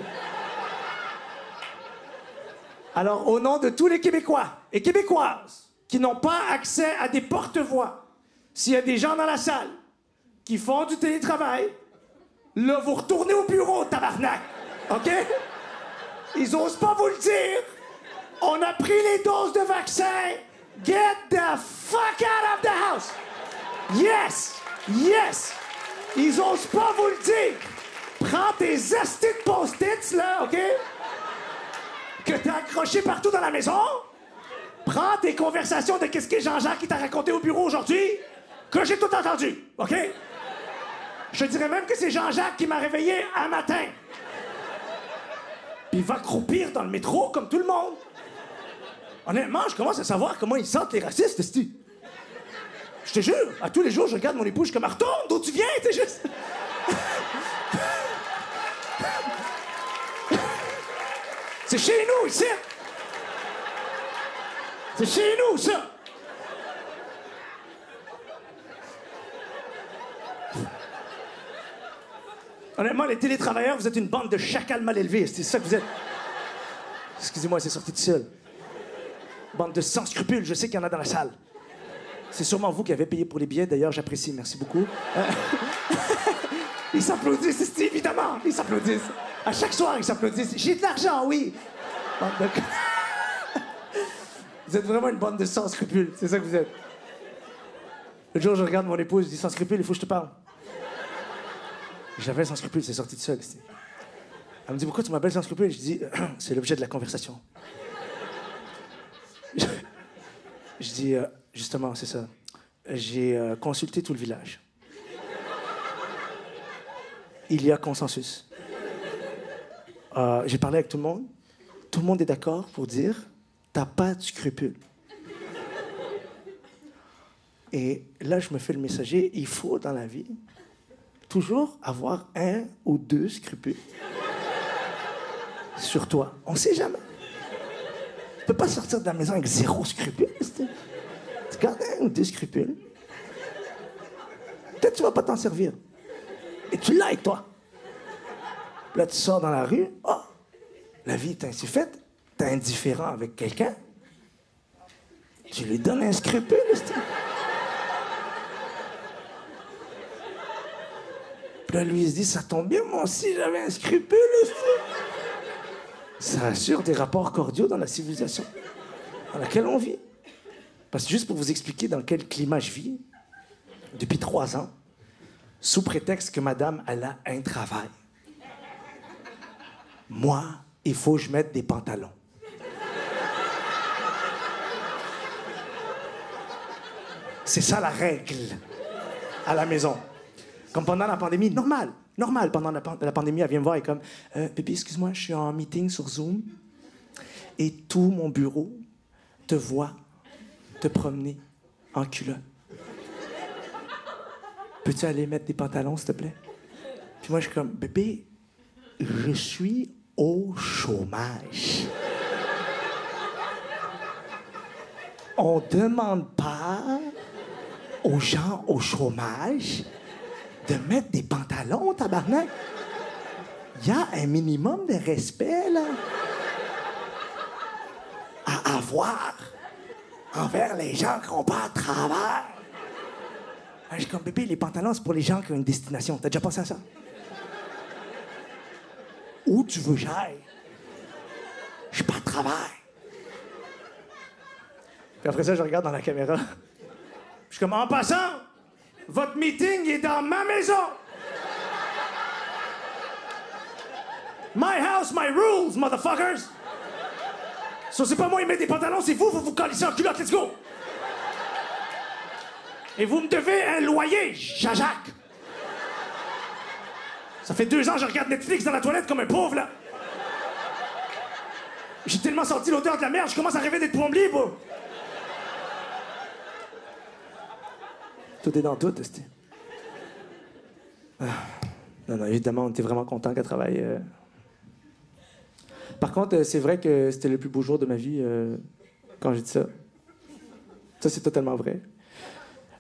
Alors, au nom de tous les Québécois et Québécoises qui n'ont pas accès à des porte-voix, s'il y a des gens dans la salle qui font du télétravail, là, vous retournez au bureau, tabarnak, OK? Ils osent pas vous le dire. On a pris les doses de vaccin. Get the fuck out of the house! Yes! Yes! Ils osent pas vous le dire. Prends tes estis de post-its, là, OK? Que t'as accroché partout dans la maison. Prends tes conversations de qu'est-ce que Jean-Jacques qui t'a raconté au bureau aujourd'hui, que j'ai tout entendu, OK? Je dirais même que c'est Jean-Jacques qui m'a réveillé un matin. Puis il va croupir dans le métro comme tout le monde. Honnêtement, je commence à savoir comment ils sentent les racistes, esti. Je te jure, à tous les jours, je regarde mon épouse, je suis comme, retourne, d'où tu viens, t'es juste... C'est chez nous, ici! C'est chez nous, ça! Honnêtement, les télétravailleurs, vous êtes une bande de chacals mal élevés, c'est ça que vous êtes. Excusez-moi, c'est sorti tout seul. Bande de sans scrupules, je sais qu'il y en a dans la salle. C'est sûrement vous qui avez payé pour les billets, d'ailleurs, j'apprécie, merci beaucoup. Ils s'applaudissent, c'est évidemment, ils s'applaudissent. À chaque soir, ils s'applaudissent. J'ai de l'argent, oui. Bande de... Vous êtes vraiment une bande de sans scrupules, c'est ça que vous êtes. Le jour, je regarde mon épouse, je dis sans scrupules, il faut que je te parle. J'appelle sans scrupules, c'est sorti tout seul. Elle me dit pourquoi tu m'appelles sans scrupules? Je dis c'est l'objet de la conversation. Je dis justement, c'est ça. J'ai consulté tout le village. Il y a consensus. J'ai parlé avec tout le monde. Tout le monde est d'accord pour dire t'as pas de scrupules. Et là, je me fais le messager. Il faut dans la vie toujours avoir 1 ou 2 scrupules sur toi. On sait jamais. Tu peux pas sortir de la maison avec 0 scrupules. Tu gardes 1 ou 2 scrupules. Peut-être que tu vas pas t'en servir. Et tu l'as avec toi. Là, tu sors dans la rue. Oh, la vie est ainsi faite. T'es indifférent avec quelqu'un. Tu lui donnes un scrupule. Puis là, lui, il se dit, ça tombe bien, moi aussi, j'avais un scrupule. Ça assure des rapports cordiaux dans la civilisation dans laquelle on vit. Parce que juste pour vous expliquer dans quel climat je vis, depuis 3 ans, sous prétexte que madame, elle a un travail, moi, il faut que je mette des pantalons. C'est ça la règle à la maison. Comme pendant la pandémie, normal, pendant la pandémie, elle vient me voir et comme Bébé, excuse-moi, je suis en meeting sur Zoom et tout mon bureau te voit te promener en culotte. Peux-tu aller mettre des pantalons, s'il te plaît? Puis moi, je suis comme, bébé, je suis au chômage. On demande pas aux gens au chômage de mettre des pantalons, tabarnak. Il y a un minimum de respect, là, à avoir envers les gens qui n'ont pas de travail. Je suis comme, bébé, les pantalons, c'est pour les gens qui ont une destination. T'as déjà pensé à ça? Où tu veux que j'aille? J'ai pas de travail. Puis après ça, je regarde dans la caméra. Je suis comme, en passant, votre meeting est dans ma maison. My house, my rules, motherfuckers. So, c'est pas moi qui mets des pantalons, c'est vous vous collez en culotte, let's go. Et vous me devez un loyer, Jean-Jacques. Ça fait 2 ans que je regarde Netflix dans la toilette comme un pauvre, là. J'ai tellement senti l'odeur de la merde, je commence à rêver d'être plombier, bro. Tout est dans tout, esti. Non, évidemment, on était vraiment content qu'elle travaille. Par contre, c'est vrai que c'était le plus beau jour de ma vie quand j'ai dit ça. Ça, c'est totalement vrai.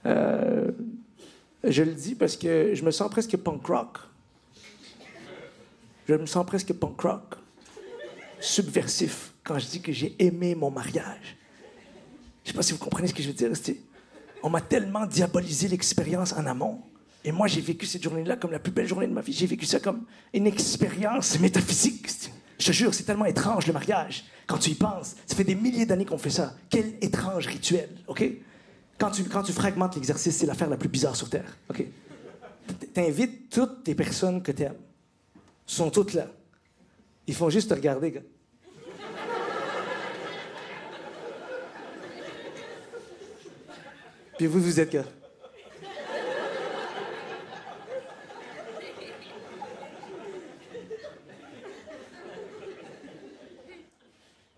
Je le dis parce que je me sens presque punk rock. Je me sens presque punk rock. Subversif quand je dis que j'ai aimé mon mariage. Je sais pas si vous comprenez ce que je veux dire. On m'a tellement diabolisé l'expérience en amont. Et moi, j'ai vécu cette journée-là comme la plus belle journée de ma vie. J'ai vécu ça comme une expérience métaphysique. Je te jure, c'est tellement étrange, le mariage. Quand tu y penses, ça fait des milliers d'années qu'on fait ça. Quel étrange rituel, OK? Quand tu fragmentes l'exercice, c'est l'affaire la plus bizarre sur Terre, OK? T'invites toutes tes personnes que t'aimes. Elles sont toutes là. Ils font juste te regarder, gars. Puis vous êtes gars.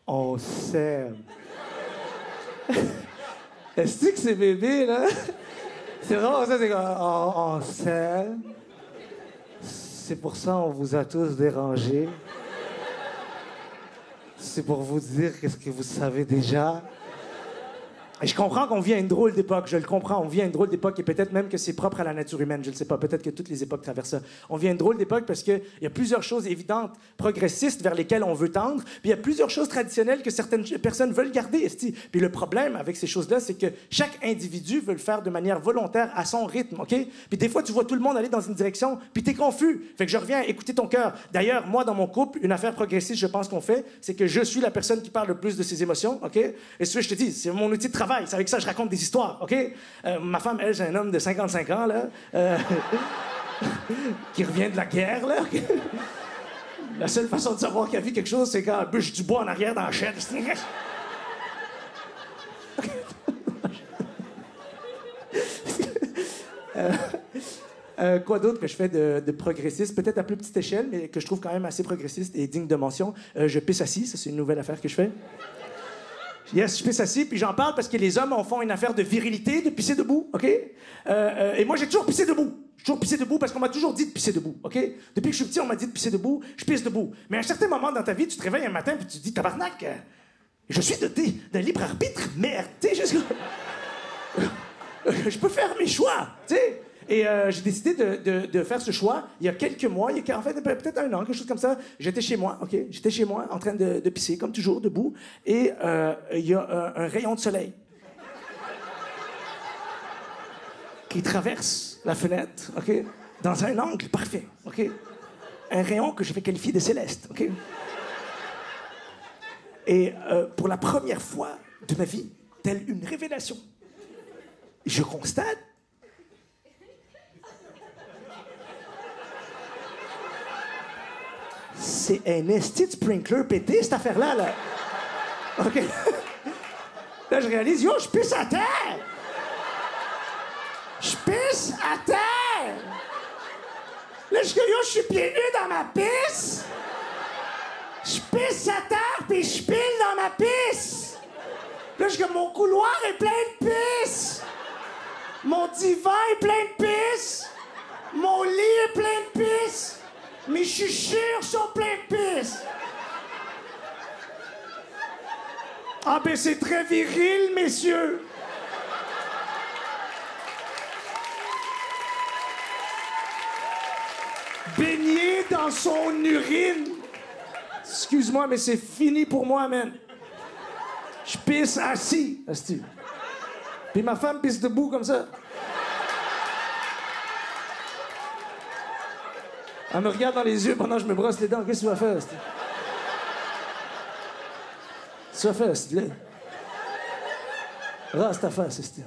On s'aime. Est-ce que c'est bébé, là? C'est vraiment ça, c'est comme... On s'aime. C'est pour ça qu'on vous a tous dérangés. C'est pour vous dire qu'est-ce que vous savez déjà. Et je comprends qu'on vit à une drôle d'époque, je le comprends. On vit à une drôle d'époque et peut-être même que c'est propre à la nature humaine, je ne sais pas. Peut-être que toutes les époques traversent ça. On vit à une drôle d'époque parce qu'il y a plusieurs choses évidentes, progressistes, vers lesquelles on veut tendre. Puis il y a plusieurs choses traditionnelles que certaines personnes veulent garder. Esti. Puis le problème avec ces choses-là, c'est que chaque individu veut le faire de manière volontaire, à son rythme, OK? Puis des fois, tu vois tout le monde aller dans une direction, puis t'es confus. Fait que je reviens à écouter ton cœur. D'ailleurs, moi, dans mon couple, une affaire progressiste, je pense qu'on fait, c'est que je suis la personne qui parle le plus de ses émotions, OK? Et ce que je te dis, c'est mon outil de travail. C'est avec ça que je raconte des histoires, OK? Ma femme, elle, c'est un homme de 55 ans, là, qui revient de la guerre, là. La seule façon de savoir qu'il a vu quelque chose, c'est quand elle bûche du bois en arrière dans la chaîne. Quoi d'autre que je fais de progressiste? Peut-être à plus petite échelle, mais que je trouve quand même assez progressiste et digne de mention. Je pisse assis, ça, c'est une nouvelle affaire que je fais. Yes, je pisse assis, puis j'en parle parce que les hommes en font une affaire de virilité, de pisser debout, OK? Et moi, j'ai toujours pissé debout. J'ai toujours pissé debout parce qu'on m'a toujours dit de pisser debout, OK? Depuis que je suis petit, on m'a dit de pisser debout, je pisse debout. Mais à un certain moment dans ta vie, tu te réveilles un matin puis tu te dis, tabarnak, je suis doté d'un libre arbitre, merde, tu sais, je peux faire mes choix, tu sais? Et j'ai décidé de faire ce choix il y a quelques mois, en fait, peut-être 1 an, quelque chose comme ça. J'étais chez moi, OK? J'étais chez moi en train de pisser, comme toujours, debout. Et il y a un rayon de soleil qui traverse la fenêtre, OK? Dans un angle parfait, OK? Un rayon que je vais qualifier de céleste, OK? Et pour la première fois de ma vie, telle une révélation. Je constate c'est un esti de sprinkler pété, cette affaire-là, là. OK. Là, je réalise, yo, je pisse à terre! Je pisse à terre! Là, je dis, yo, je suis pieds nus dans ma pisse! Je pisse à terre, puis je pile dans ma pisse! Là, je dis, mon couloir est plein de pisse! Mon divan est plein de pisse! Mon lit est plein de pisse! Mes chaussures sont pleines de pisse! Ah ben c'est très viril, messieurs! Baigner dans son urine! Excuse-moi, mais c'est fini pour moi, man. Je pisse assis, asti. Puis ma femme pisse debout comme ça. Elle me regarde dans les yeux pendant que je me brosse les dents. Qu'est-ce que tu vas faire, asti? Qu'est-ce que tu vas faire, asti, là? Rase ta face, asti.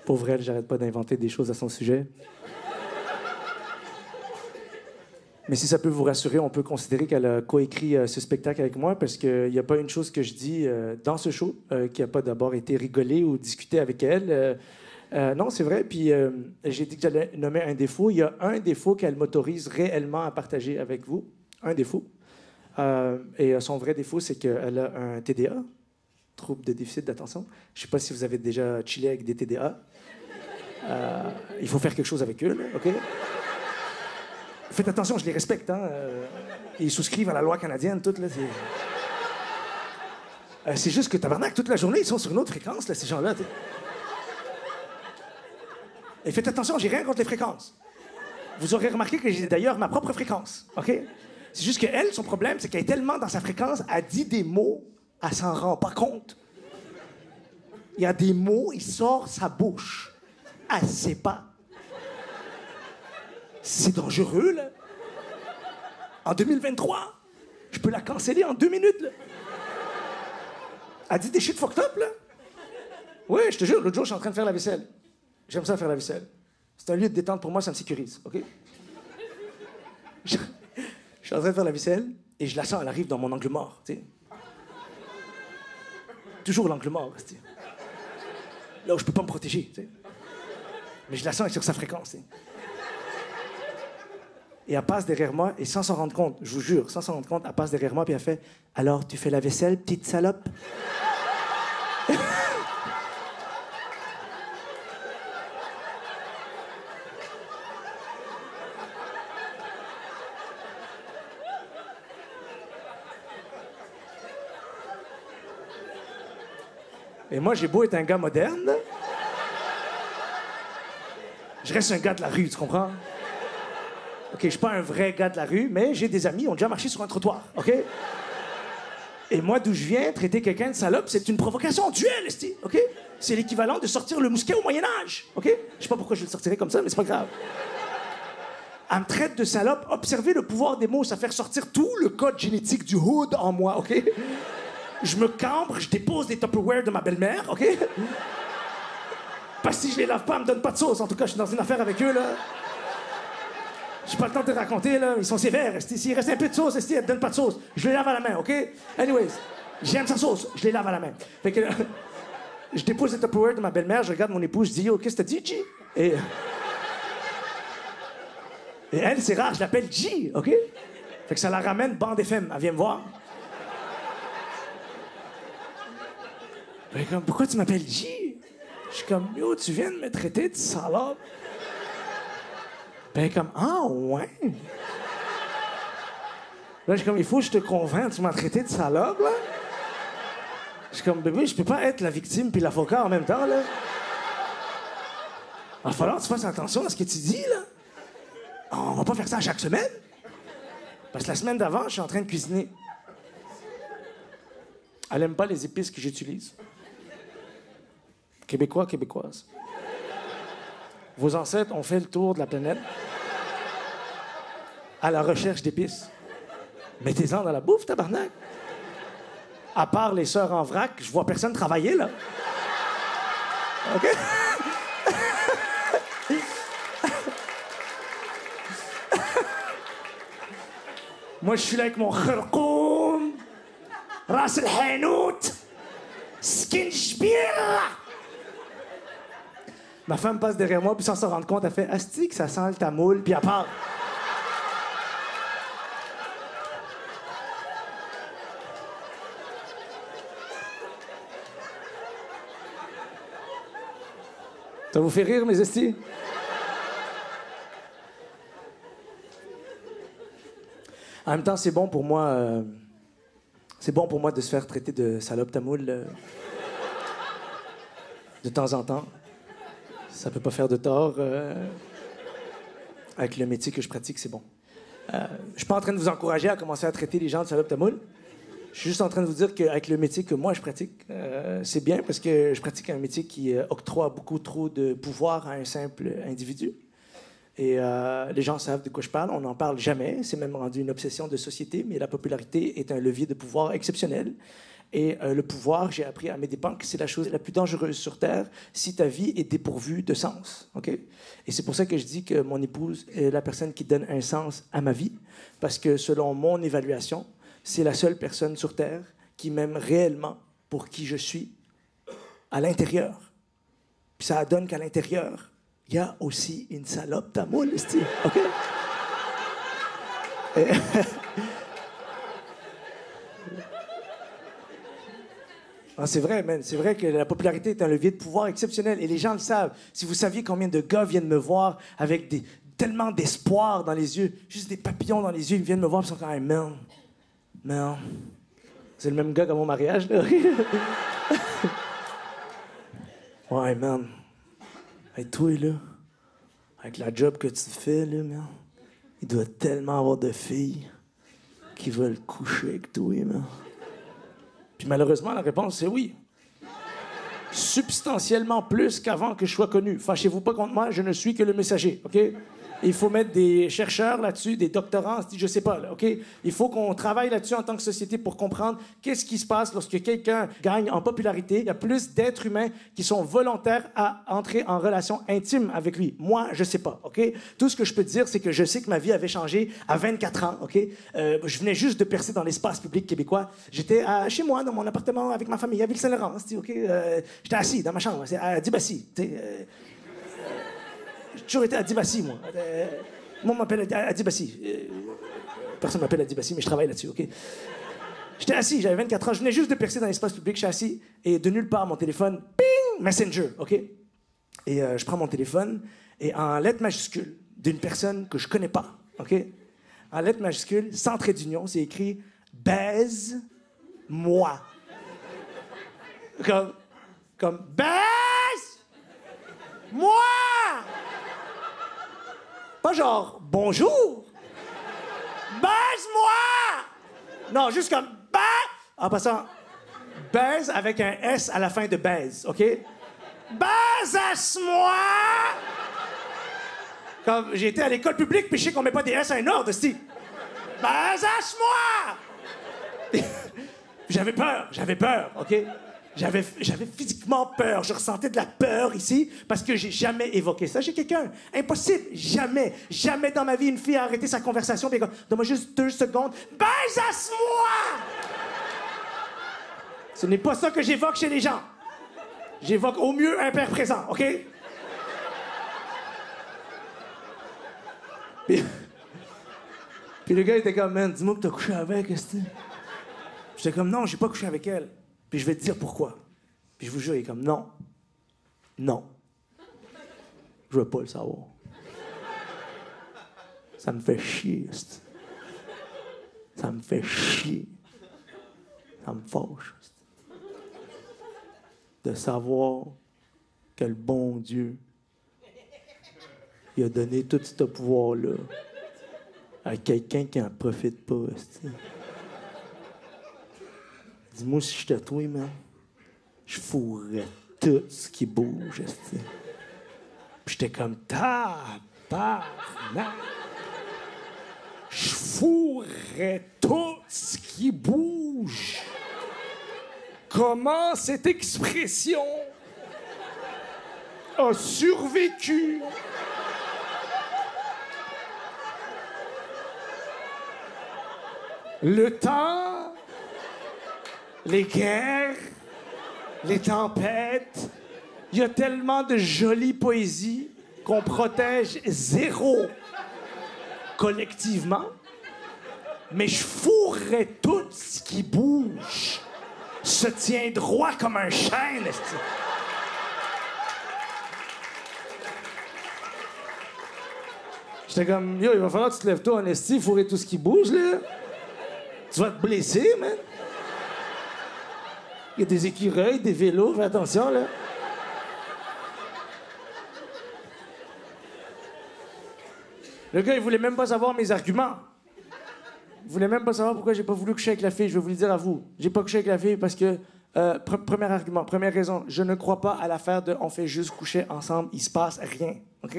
Pauvre elle, j'arrête pas d'inventer des choses à son sujet. Mais si ça peut vous rassurer, on peut considérer qu'elle a coécrit ce spectacle avec moi parce qu'il n'y a pas une chose que je dis dans ce show qui n'a pas d'abord été rigolé ou discuté avec elle. Non, c'est vrai. Puis j'ai dit que j'allais nommer un défaut. Il y a un défaut qu'elle m'autorise réellement à partager avec vous. Un défaut. Et son vrai défaut, c'est qu'elle a un TDA, trouble de déficit d'attention. Je ne sais pas si vous avez déjà chillé avec des TDA. Il faut faire quelque chose avec eux, là, OK? Faites attention, je les respecte. Hein? Ils souscrivent à la loi canadienne, tout. Là, c'est juste que, tabarnak, toute la journée, ils sont sur une autre fréquence, là, ces gens-là. T'sais. Et faites attention, j'ai rien contre les fréquences. Vous aurez remarqué que j'ai d'ailleurs ma propre fréquence. OK? C'est juste qu'elle, son problème, c'est qu'elle est tellement dans sa fréquence, elle dit des mots, elle s'en rend pas compte. Il y a des mots, il sort sa bouche. Elle sait pas. C'est dangereux, là. En 2023, je peux la canceller en 2 minutes, là. Elle dit des shit fucked up, là. Oui, je te jure, l'autre jour, je suis en train de faire la vaisselle. J'aime ça faire la vaisselle. C'est un lieu de détente pour moi, ça me sécurise, OK? Je suis en train de faire la vaisselle et je la sens, elle arrive dans mon angle mort, tu sais. Toujours l'angle mort, tu sais. Là où je peux pas me protéger, tu sais. Mais je la sens sur sa fréquence, tu sais. Et elle passe derrière moi, et sans s'en rendre compte, je vous jure, sans s'en rendre compte, elle passe derrière moi, puis elle fait « Alors, tu fais la vaisselle, petite salope? » Et moi, j'ai beau être un gars moderne, là, je reste un gars de la rue, tu comprends? OK, je suis pas un vrai gars de la rue, mais j'ai des amis qui ont déjà marché sur un trottoir, OK? Et moi, d'où je viens, traiter quelqu'un de salope, c'est une provocation duel, esti, OK? C'est l'équivalent de sortir le mousquet au Moyen-Âge, OK? Je sais pas pourquoi je le sortirais comme ça, mais c'est pas grave. Elle me traite de salope. Observez le pouvoir des mots, ça fait ressortir tout le code génétique du hood en moi, OK? Je me cambre, je dépose des Tupperware de ma belle-mère, OK? Parce que si je les lave pas, elle me donne pas de sauce. En tout cas, je suis dans une affaire avec eux, là. J'ai pas le temps de te raconter, là. Ils sont sévères. S'il reste un peu de sauce, elle me donne pas de sauce. Je les lave à la main, OK? Anyways, j'aime sa sauce. Je les lave à la main. Fait que je dépose les Tupperware de ma belle-mère, je regarde mon épouse, je dis, yo, qu'est-ce que t'as dit, G? Et elle, c'est rare, je l'appelle G, OK? Fait que ça la ramène, bande FM. Elle vient me voir. Fait comme, pourquoi tu m'appelles G? Je suis comme, yo, tu viens de me traiter de salope. Ben, comme, ah, ouais. Là, je suis comme, il faut que je te convainque, tu m'as traité de salope, là. Je suis comme, bébé, je peux pas être la victime puis l'avocat en même temps, là. Il va falloir que tu fasses attention à ce que tu dis, là. On va pas faire ça chaque semaine. Parce que la semaine d'avant, je suis en train de cuisiner. Elle aime pas les épices que j'utilise. Québécois, québécoises. Vos ancêtres ont fait le tour de la planète. à la recherche d'épices. Mettez-en dans la bouffe, tabarnak. À part les sœurs en vrac, je vois personne travailler, là. OK? Moi, je suis là avec mon khirkoum, ras el-hanout, skinjbir. Ma femme passe derrière moi, puis sans s'en rendre compte, elle fait « Asti que ça sent le tamoul », puis elle part. Ça vous fait rire, mes estis? En même temps, c'est bon pour moi... c'est bon pour moi de se faire traiter de salope tamoul de temps en temps. Ça peut pas faire de tort. Avec le métier que je pratique, c'est bon. Je suis pas en train de vous encourager à commencer à traiter les gens de salope tamoul. Je suis juste en train de vous dire qu'avec le métier que moi je pratique, c'est bien parce que je pratique un métier qui octroie beaucoup trop de pouvoir à un simple individu. Et les gens savent de quoi je parle. On n'en parle jamais. C'est même rendu une obsession de société. Mais la popularité est un levier de pouvoir exceptionnel. Et le pouvoir, j'ai appris à mes dépens que c'est la chose la plus dangereuse sur Terre si ta vie est dépourvue de sens. Okay? Et c'est pour ça que je dis que mon épouse est la personne qui donne un sens à ma vie. Parce que selon mon évaluation, c'est la seule personne sur Terre qui m'aime réellement pour qui je suis à l'intérieur. Puis ça donne qu'à l'intérieur, il y a aussi une salope tamoul, OK? Ah, c'est vrai, man. C'est vrai que la popularité est un levier de pouvoir exceptionnel. Et les gens le savent. Si vous saviez combien de gars viennent me voir avec tellement d'espoir dans les yeux, juste des papillons dans les yeux, ils viennent me voir et ils sont quand même, man. C'est le même gars qu'à mon mariage, là. Ouais, man. Hey, toi, là, avec la job que tu fais, là, man, il doit tellement avoir de filles qui veulent coucher avec toi, man. Puis malheureusement, la réponse, c'est oui. Substantiellement plus qu'avant que je sois connu. Fâchez-vous pas contre moi, je ne suis que le messager, OK? Il faut mettre des chercheurs là-dessus, des doctorants, je sais pas, là, OK? Il faut qu'on travaille là-dessus en tant que société pour comprendre qu'est-ce qui se passe lorsque quelqu'un gagne en popularité. Il y a plus d'êtres humains qui sont volontaires à entrer en relation intime avec lui. Moi, je sais pas, OK? Tout ce que je peux te dire, c'est que je sais que ma vie avait changé à 24 ans, OK? Je venais juste de percer dans l'espace public québécois. J'étais chez moi, dans mon appartement, avec ma famille, à Ville-Saint-Laurent, OK? J'étais assis dans ma chambre, à Dibassi, j'ai toujours été à Dibassi, moi. Moi, on m'appelle Adibassi. Personne ne m'appelle Adibassi, mais je travaille là-dessus, OK? J'étais assis, j'avais 24 ans. Je venais juste de percer dans l'espace public, je suis assis, et de nulle part, mon téléphone, ping, Messenger, OK? Et je prends mon téléphone, et en lettres majuscules, d'une personne que je connais pas, OK? En lettres majuscules, sans trait d'union, c'est écrit « Baise-moi ». Comme « Baise-moi ». Pas genre « Bonjour ». Baise-moi! Non, juste comme « En passant, baise avec un S à la fin de baise, OK? Baise-moi! Comme j'ai été à l'école publique, puis je sais qu'on met pas des S à un ordre, si. Baise-moi! J'avais peur, OK? J'avais physiquement peur. Je ressentais de la peur ici parce que j'ai jamais évoqué ça chez quelqu'un. Impossible. Jamais dans ma vie, une fille a arrêté sa conversation. Puis donne-moi juste 2 secondes. Baise-moi! Ce n'est pas ça que j'évoque chez les gens. J'évoque au mieux un père présent, OK? Puis le gars était comme, man, dis-moi que t'as couché avec, est-ce que... J'étais comme, non, j'ai pas couché avec elle. Puis je vais te dire pourquoi. Puis je vous jure, il est comme, non. Je veux pas le savoir. Ça me fait chier, c'ti. Ça me fait chier. Ça me fâche, c'ti. De savoir que le bon Dieu, il a donné tout ce pouvoir-là à quelqu'un qui en profite pas, c'ti. Dis-moi si je tatouais, man, je fourrais tout ce qui bouge, c'ti. Puis j'étais comme, tabarnak! Je fourrais tout ce qui bouge. Comment cette expression a survécu? Le temps, les guerres, les tempêtes. Il y a tellement de jolie poésie qu'on protège zéro collectivement. Mais je fourrais tout ce qui bouge. Se tient droit comme un chêne, esti. J'étais comme, yo, il va falloir que tu te lèves tôt en esti, fourrer tout ce qui bouge, là. Tu vas te blesser, man. Il y a des écureuils, des vélos, fais attention, là. Le gars, il voulait même pas savoir mes arguments. Il voulait même pas savoir pourquoi j'ai pas voulu coucher avec la fille. Je vais vous le dire à vous. J'ai pas couché avec la fille parce que, premier argument, première raison, je ne crois pas à l'affaire de on fait juste coucher ensemble, il se passe rien, OK?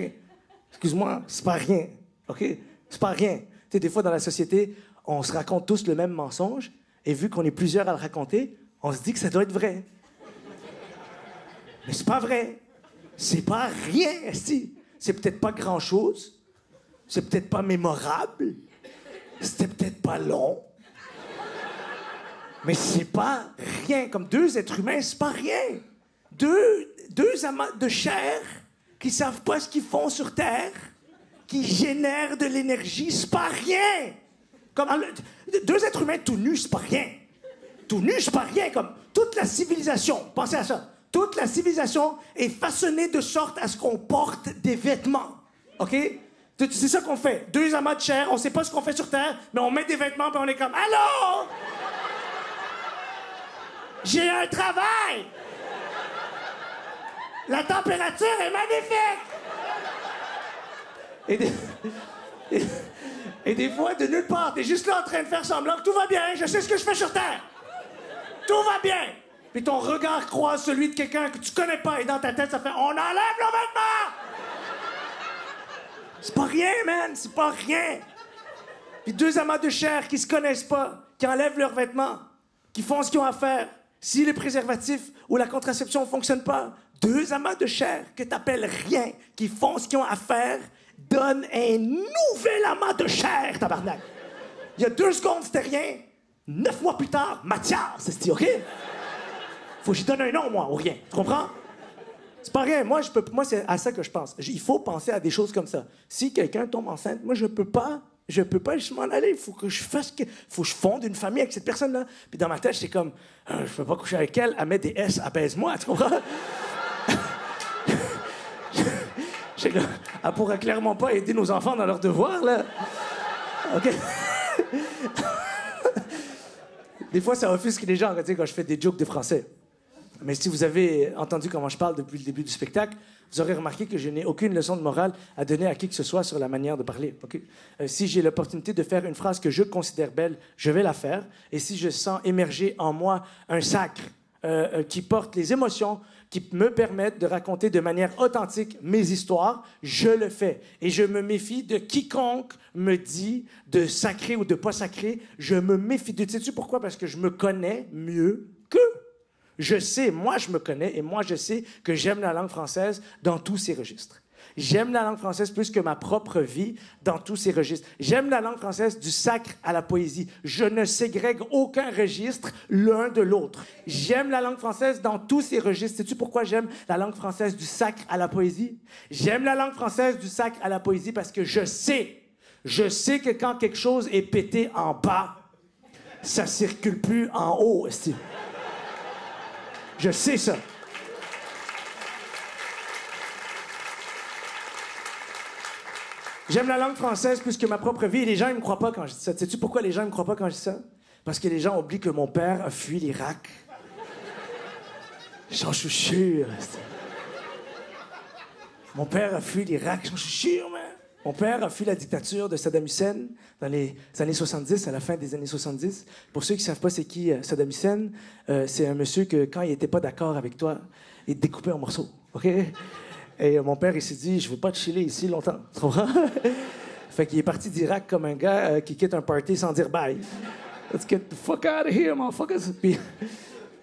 Excuse-moi, c'est pas rien, OK? C'est pas rien. Tu sais, des fois, dans la société, on se raconte tous le même mensonge, et vu qu'on est plusieurs à le raconter, on se dit que ça doit être vrai. Mais c'est pas vrai. C'est pas rien, esti. C'est peut-être pas grand-chose. C'est peut-être pas mémorable. C'était peut-être pas long. Mais c'est pas rien. Comme deux êtres humains, c'est pas rien. Deux amas de chair qui savent pas ce qu'ils font sur Terre, qui génèrent de l'énergie, c'est pas rien. Comme deux êtres humains tout nus, c'est pas rien. Tout nus, c'est pas rien. Comme toute la civilisation, pensez à ça. Toute la civilisation est façonnée de sorte à ce qu'on porte des vêtements. OK? C'est ça qu'on fait. Deux amas de chair, on sait pas ce qu'on fait sur Terre, mais on met des vêtements puis on est comme « Allô? J'ai un travail! La température est magnifique! » Et des fois, de nulle part, t'es juste là en train de faire semblant que tout va bien, je sais ce que je fais sur Terre. Tout va bien. Puis ton regard croise celui de quelqu'un que tu connais pas et dans ta tête, ça fait « On enlève nos vêtements! » C'est pas rien, man, c'est pas rien. Puis deux amas de chair qui se connaissent pas, qui enlèvent leurs vêtements, qui font ce qu'ils ont à faire. Si les préservatifs ou la contraception fonctionnent pas, deux amas de chair que t'appelles rien, qui font ce qu'ils ont à faire, donnent un nouvel amas de chair, tabarnak. Il y a 2 secondes, c'était rien. 9 mois plus tard, Mathias, c'est OK? Faut que j'y donne un nom, moi, ou rien. Tu comprends? C'est pas rien. Moi, c'est à ça que je pense. Il faut penser à des choses comme ça. Si quelqu'un tombe enceinte, moi, je peux pas juste m'en aller. Il faut que je fonde une famille avec cette personne-là. Puis dans ma tête, c'est comme, je peux pas coucher avec elle, elle met des S, apaise-moi, tu comprends? Elle pourrait clairement pas aider nos enfants dans leurs devoirs, là. OK? Des fois, ça offusque les gens, tu sais, quand je fais des jokes de français. Mais si vous avez entendu comment je parle depuis le début du spectacle, vous aurez remarqué que je n'ai aucune leçon de morale à donner à qui que ce soit sur la manière de parler. Okay? Si j'ai l'opportunité de faire une phrase que je considère belle, je vais la faire. Et si je sens émerger en moi un sacre qui porte les émotions, qui me permettent de raconter de manière authentique mes histoires, je le fais. Et je me méfie de quiconque me dit de sacrer ou de pas sacrer. Je me méfie de... Sais-tu pourquoi? Parce que je me connais mieux qu'eux. Je sais, moi je me connais et moi je sais que j'aime la langue française dans tous ses registres. J'aime la langue française plus que ma propre vie dans tous ses registres. J'aime la langue française du sacre à la poésie. Je ne ségrègue aucun registre l'un de l'autre. J'aime la langue française dans tous ses registres. Sais-tu pourquoi j'aime la langue française du sacre à la poésie? J'aime la langue française du sacre à la poésie parce que je sais que quand quelque chose est pété en bas, ça circule plus en haut. Je sais ça. J'aime la langue française plus que ma propre vie et les gens ne me croient pas quand je dis ça. Sais-tu pourquoi les gens ne me croient pas quand je dis ça? Parce que les gens oublient que mon père a fui l'Irak. J'en suis sûr. Mon père a fui l'Irak. J'en suis sûr, man. Mon père a fui la dictature de Saddam Hussein dans les années 70, à la fin des années 70. Pour ceux qui ne savent pas c'est qui Saddam Hussein, c'est un monsieur que, quand il n'était pas d'accord avec toi, il te découpait en morceaux, OK? Et mon père, il s'est dit, je ne veux pas te chiller ici longtemps. Tu comprends? Fait qu'il est parti d'Irak comme un gars qui quitte un party sans dire bye. Let's get the fuck out of here, motherfuckers. Puis,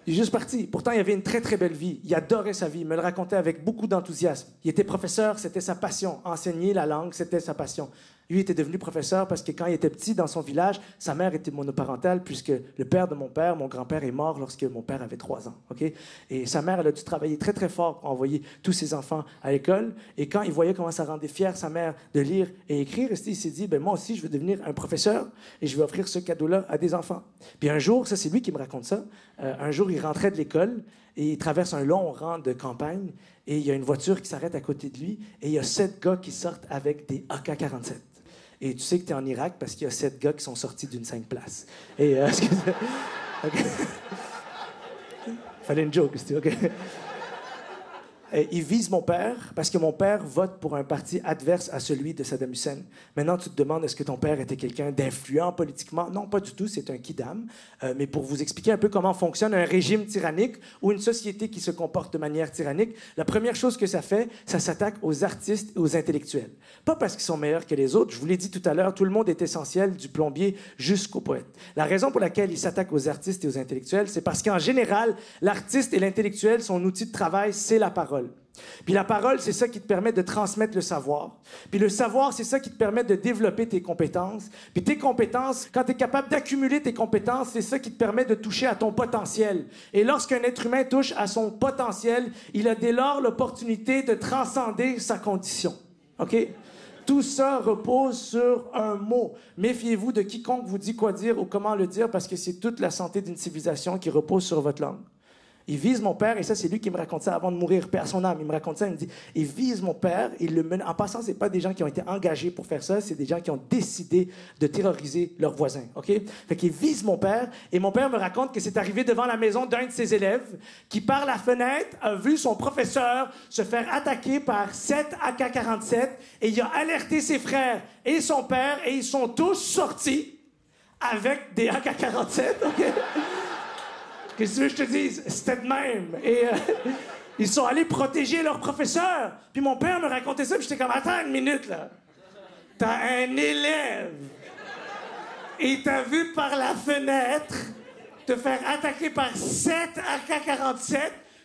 il est juste parti. Pourtant, il avait une très, très belle vie. Il adorait sa vie. Il me le racontait avec beaucoup d'enthousiasme. Il était professeur, c'était sa passion. Enseigner la langue, c'était sa passion. Lui était devenu professeur parce que quand il était petit, dans son village, sa mère était monoparentale puisque le père de mon père, mon grand-père, est mort lorsque mon père avait 3 ans. Okay? Et sa mère, elle a dû travailler très, très fort pour envoyer tous ses enfants à l'école. Et quand il voyait comment ça rendait fière sa mère de lire et écrire, il s'est dit, ben moi aussi, je veux devenir un professeur et je vais offrir ce cadeau-là à des enfants. Puis un jour, ça c'est lui qui me raconte ça, un jour, il rentrait de l'école et il traverse un long rang de campagne et il y a une voiture qui s'arrête à côté de lui et il y a 7 gars qui sortent avec des AK-47. Et tu sais que tu es en Irak parce qu'il y a 7 gars qui sont sortis d'une 5 places. Et okay. Fallait une joke, c'était OK. Il vise mon père parce que mon père vote pour un parti adverse à celui de Saddam Hussein. Maintenant, tu te demandes, est-ce que ton père était quelqu'un d'influent politiquement? Non, pas du tout, c'est un kidam. Mais pour vous expliquer un peu comment fonctionne un régime tyrannique ou une société qui se comporte de manière tyrannique, la première chose que ça fait, ça s'attaque aux artistes et aux intellectuels. Pas parce qu'ils sont meilleurs que les autres. Je vous l'ai dit tout à l'heure, tout le monde est essentiel, du plombier jusqu'au poète. La raison pour laquelle il s'attaque aux artistes et aux intellectuels, c'est parce qu'en général, l'artiste et l'intellectuel, son outil de travail, c'est la parole. Puis la parole, c'est ça qui te permet de transmettre le savoir. Puis le savoir, c'est ça qui te permet de développer tes compétences. Puis tes compétences, quand tu es capable d'accumuler tes compétences, c'est ça qui te permet de toucher à ton potentiel. Et lorsqu'un être humain touche à son potentiel, il a dès lors l'opportunité de transcender sa condition. OK? Tout ça repose sur un mot. Méfiez-vous de quiconque vous dit quoi dire ou comment le dire parce que c'est toute la santé d'une civilisation qui repose sur votre langue. Il vise mon père, et ça, c'est lui qui me raconte ça avant de mourir, paix à son âme. Il me raconte ça, il me dit, il vise mon père, il le mène. En passant, c'est pas des gens qui ont été engagés pour faire ça, c'est des gens qui ont décidé de terroriser leurs voisins, OK? Fait qu'il vise mon père, et mon père me raconte que c'est arrivé devant la maison d'un de ses élèves qui, par la fenêtre, a vu son professeur se faire attaquer par 7 AK-47, et il a alerté ses frères et son père, et ils sont tous sortis avec des AK-47, OK? Qu'est-ce que tu veux que je te dise? C'était de même. Et ils sont allés protéger leur professeur. Puis mon père me racontait ça, puis j'étais comme, attends une minute, là. T'as un élève. Et t'as vu par la fenêtre te faire attaquer par 7 AK-47,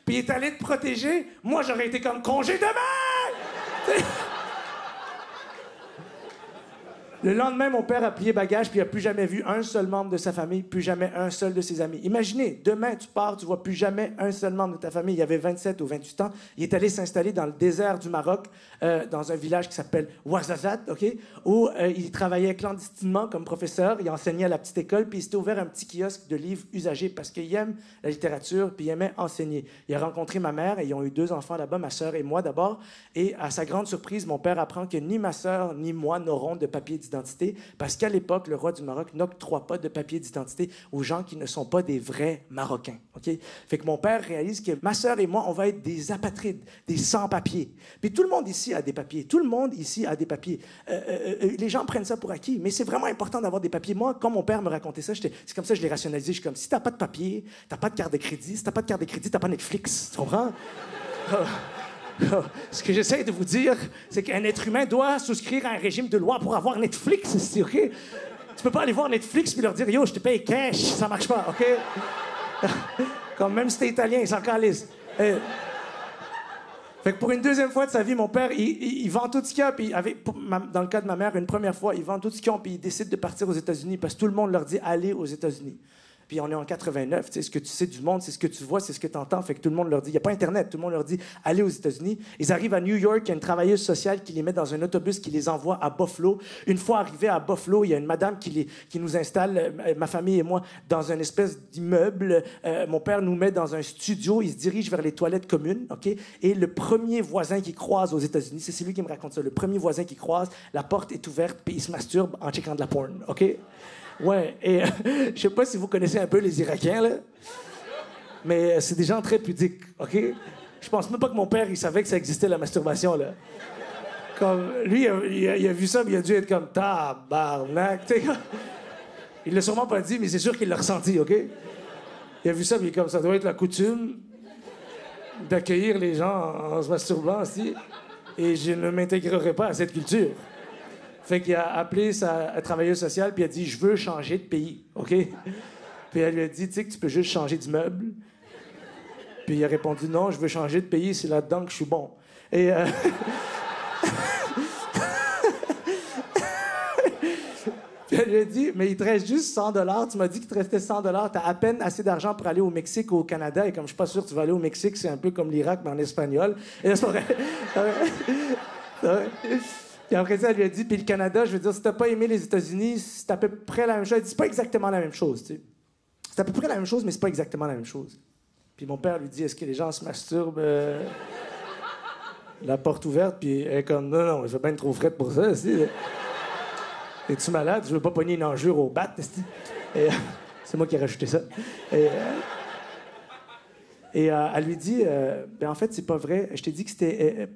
puis il est allé te protéger. Moi, j'aurais été comme congé demain! Le lendemain, mon père a plié bagage puis il n'a plus jamais vu un seul membre de sa famille, plus jamais un seul de ses amis. Imaginez, demain, tu pars, tu vois plus jamais un seul membre de ta famille. Il avait 27 ou 28 ans. Il est allé s'installer dans le désert du Maroc, dans un village qui s'appelle Ouarzazate, OK? Où il travaillait clandestinement comme professeur. Il enseignait à la petite école puis il s'était ouvert un petit kiosque de livres usagés parce qu'il aime la littérature puis il aimait enseigner. Il a rencontré ma mère et ils ont eu 2 enfants là-bas, ma sœur et moi d'abord. Et à sa grande surprise, mon père apprend que ni ma sœur ni moi n'auront de papier d'identité parce qu'à l'époque, le roi du Maroc n'octroie pas de papier d'identité aux gens qui ne sont pas des vrais Marocains. OK? Fait que mon père réalise que ma sœur et moi, on va être des apatrides, des sans-papiers. Puis tout le monde ici a des papiers. Tout le monde ici a des papiers. Les gens prennent ça pour acquis, mais c'est vraiment important d'avoir des papiers. Moi, quand mon père me racontait ça, c'est comme ça que je l'ai rationalisé. Je suis comme, si t'as pas de papier, t'as pas de carte de crédit. Si t'as pas de carte de crédit, t'as pas Netflix. Tu comprends? Ce que j'essaie de vous dire, c'est qu'un être humain doit souscrire à un régime de loi pour avoir Netflix, c'est OK? Tu peux pas aller voir Netflix puis leur dire « Yo, je te paye cash », ça marche pas, OK? Comme même si t'es italien, ils s'en calissent. Fait que pour une deuxième fois de sa vie, mon père, il vend tout ce qu'il a, puis dans le cas de ma mère, une première fois, il vend tout ce qu'il a, puis il décide de partir aux États-Unis parce que tout le monde leur dit « Allez aux États-Unis ». Puis on est en 89, tu sais, ce que tu sais du monde, c'est ce que tu vois, c'est ce que tu entends. Fait que tout le monde leur dit, il n'y a pas Internet, tout le monde leur dit, allez aux États-Unis. Ils arrivent à New York, il y a une travailleuse sociale qui les met dans un autobus qui les envoie à Buffalo. Une fois arrivés à Buffalo, il y a une madame qui nous installe, ma famille et moi, dans une espèce d'immeuble. Mon père nous met dans un studio, il se dirige vers les toilettes communes, OK? Et le premier voisin qui croise aux États-Unis, c'est lui qui me raconte ça, le premier voisin qui croise, la porte est ouverte, puis il se masturbe en checkant de la porn, OK? Ouais, et je sais pas si vous connaissez un peu les Irakiens, là, mais c'est des gens très pudiques, OK? Je pense même pas que mon père, il savait que ça existait, la masturbation, là. Comme, lui, il a vu ça, puis il a dû être comme, tabarnak, tu sais. Il l'a sûrement pas dit, mais c'est sûr qu'il l'a ressenti, OK? Il a vu ça, puis il est comme, ça doit être la coutume d'accueillir les gens en se masturbant, aussi, et je ne m'intégrerai pas à cette culture. Fait qu'il a appelé sa travailleuse sociale, puis il a dit « Je veux changer de pays, OK? » Puis elle lui a dit « Tu sais que tu peux juste changer d'immeuble? » Puis il a répondu « Non, je veux changer de pays, c'est là-dedans que je suis bon. » Et... Puis elle lui a dit, mais il te reste juste 100 $. Tu m'as dit qu'il te restait 100 $. T'as à peine assez d'argent pour aller au Mexique ou au Canada. Et comme je suis pas sûr que tu vas aller au Mexique, c'est un peu comme l'Irak, mais en espagnol. Et là, c'est pas vrai. Puis après ça, elle lui a dit, puis le Canada, je veux dire, si t'as pas aimé les États-Unis, c'est à peu près la même chose. Elle dit, c'est pas exactement la même chose, tu sais. C'est à peu près la même chose, mais c'est pas exactement la même chose. Puis mon père lui dit, est-ce que les gens se masturbent la porte ouverte? Puis elle est comme, non, il fait bien trop frais pour ça, aussi. Es-tu malade? Je veux pas pogner une enjure au bat. C'est moi qui ai rajouté ça. Elle lui dit, ben en fait, c'est pas vrai. Je t'ai dit que c'était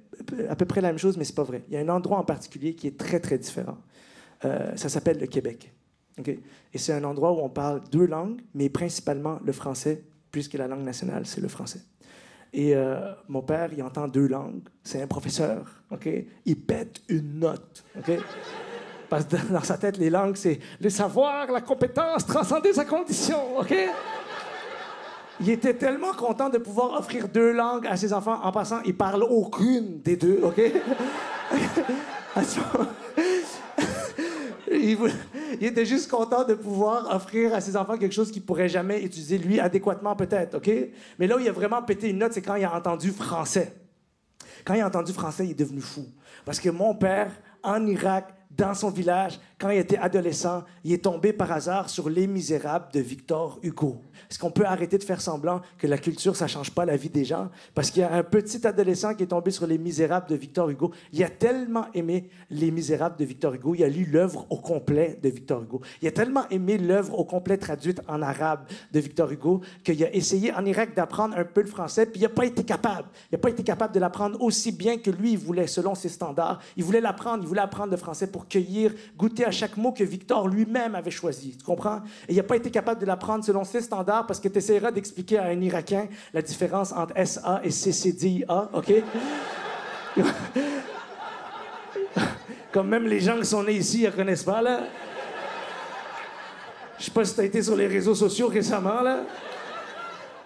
à peu près la même chose, mais c'est pas vrai. Il y a un endroit en particulier qui est très, très différent. Ça s'appelle le Québec. Okay? Et c'est un endroit où on parle 2 langues, mais principalement le français, puisque la langue nationale, c'est le français. Et mon père, il entend 2 langues. C'est un professeur. Okay? Il pète une note. Okay? Parce que dans sa tête, les langues, c'est le savoir, la compétence, transcender sa condition, OK? Il était tellement content de pouvoir offrir 2 langues à ses enfants. En passant, il parle aucune des 2, OK? Il était juste content de pouvoir offrir à ses enfants quelque chose qu'il pourrait jamais utiliser, lui, adéquatement, peut-être, OK? Mais là où il a vraiment pété une note, c'est quand il a entendu français. Quand il a entendu français, il est devenu fou. Parce que mon père, en Irak, dans son village, quand il était adolescent, il est tombé par hasard sur Les Misérables de Victor Hugo. Est-ce qu'on peut arrêter de faire semblant que la culture, ça change pas la vie des gens? Parce qu'il y a un petit adolescent qui est tombé sur Les Misérables de Victor Hugo. Il a tellement aimé Les Misérables de Victor Hugo, il a lu l'œuvre au complet de Victor Hugo. Il a tellement aimé l'œuvre au complet traduite en arabe de Victor Hugo qu'il a essayé en Irak d'apprendre un peu le français, puis il n'a pas été capable. Il n'a pas été capable de l'apprendre aussi bien que lui, il voulait, selon ses standards. Il voulait l'apprendre, il voulait apprendre le français pour cueillir, goûter à chaque mot que Victor lui-même avait choisi. Tu comprends? Et il n'a pas été capable de l'apprendre selon ses standards parce que tu essaieras d'expliquer à un Irakien la différence entre SA et CCDIA, OK? Comme même les gens qui sont nés ici, ils ne connaissent pas, là. Je sais pas si tu as été sur les réseaux sociaux récemment, là.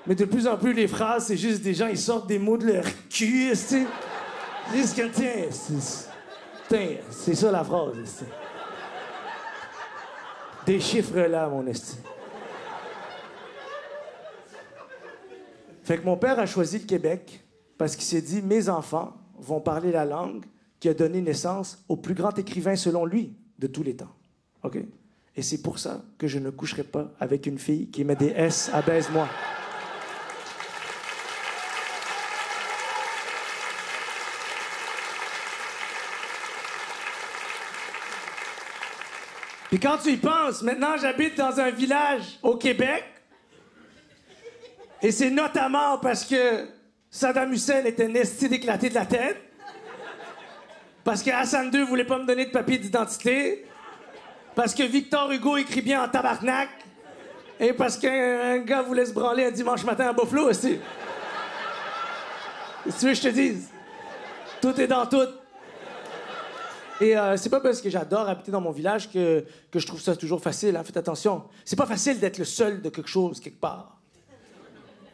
Mais de plus en plus, les phrases, c'est juste des gens, ils sortent des mots de leur cul, tu sais. Ils disent que, tiens, c'est ça la phrase, t'sais. Déchiffre-la, mon esti. Fait que mon père a choisi le Québec parce qu'il s'est dit, mes enfants vont parler la langue qui a donné naissance au plus grand écrivain, selon lui, de tous les temps. OK? Et c'est pour ça que je ne coucherai pas avec une fille qui met des S à baise-moi. Puis quand tu y penses, maintenant j'habite dans un village au Québec. Et c'est notamment parce que Saddam Hussein était esti d'éclater de la tête. Parce que Hassan II voulait pas me donner de papier d'identité. Parce que Victor Hugo écrit bien en tabarnak. Et parce qu'un gars voulait se branler un dimanche matin à Buffalo aussi. Si tu veux que je te dise, tout est dans tout. Et c'est pas parce que j'adore habiter dans mon village que je trouve ça toujours facile. Hein? Faites attention. C'est pas facile d'être le seul de quelque chose, quelque part.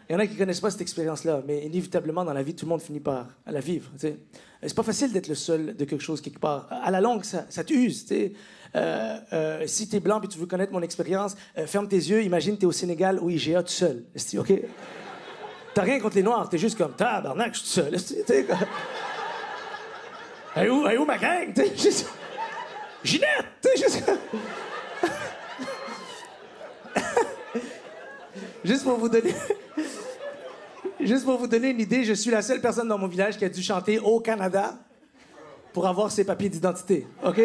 Il y en a qui connaissent pas cette expérience-là, mais inévitablement, dans la vie, tout le monde finit par la vivre. T'sais. C'est pas facile d'être le seul de quelque chose, quelque part. À la longue, ça t'use. Si t'es blanc et tu veux connaître mon expérience, ferme tes yeux, imagine t'es au Sénégal au IGA tout seul. OK? T'as rien contre les Noirs, t'es juste comme, tabarnak, je suis tout seul. Elle est où ma gang? Ginette! Juste pour vous donner... Juste pour vous donner une idée, je suis la seule personne dans mon village qui a dû chanter au Canada pour avoir ses papiers d'identité. OK?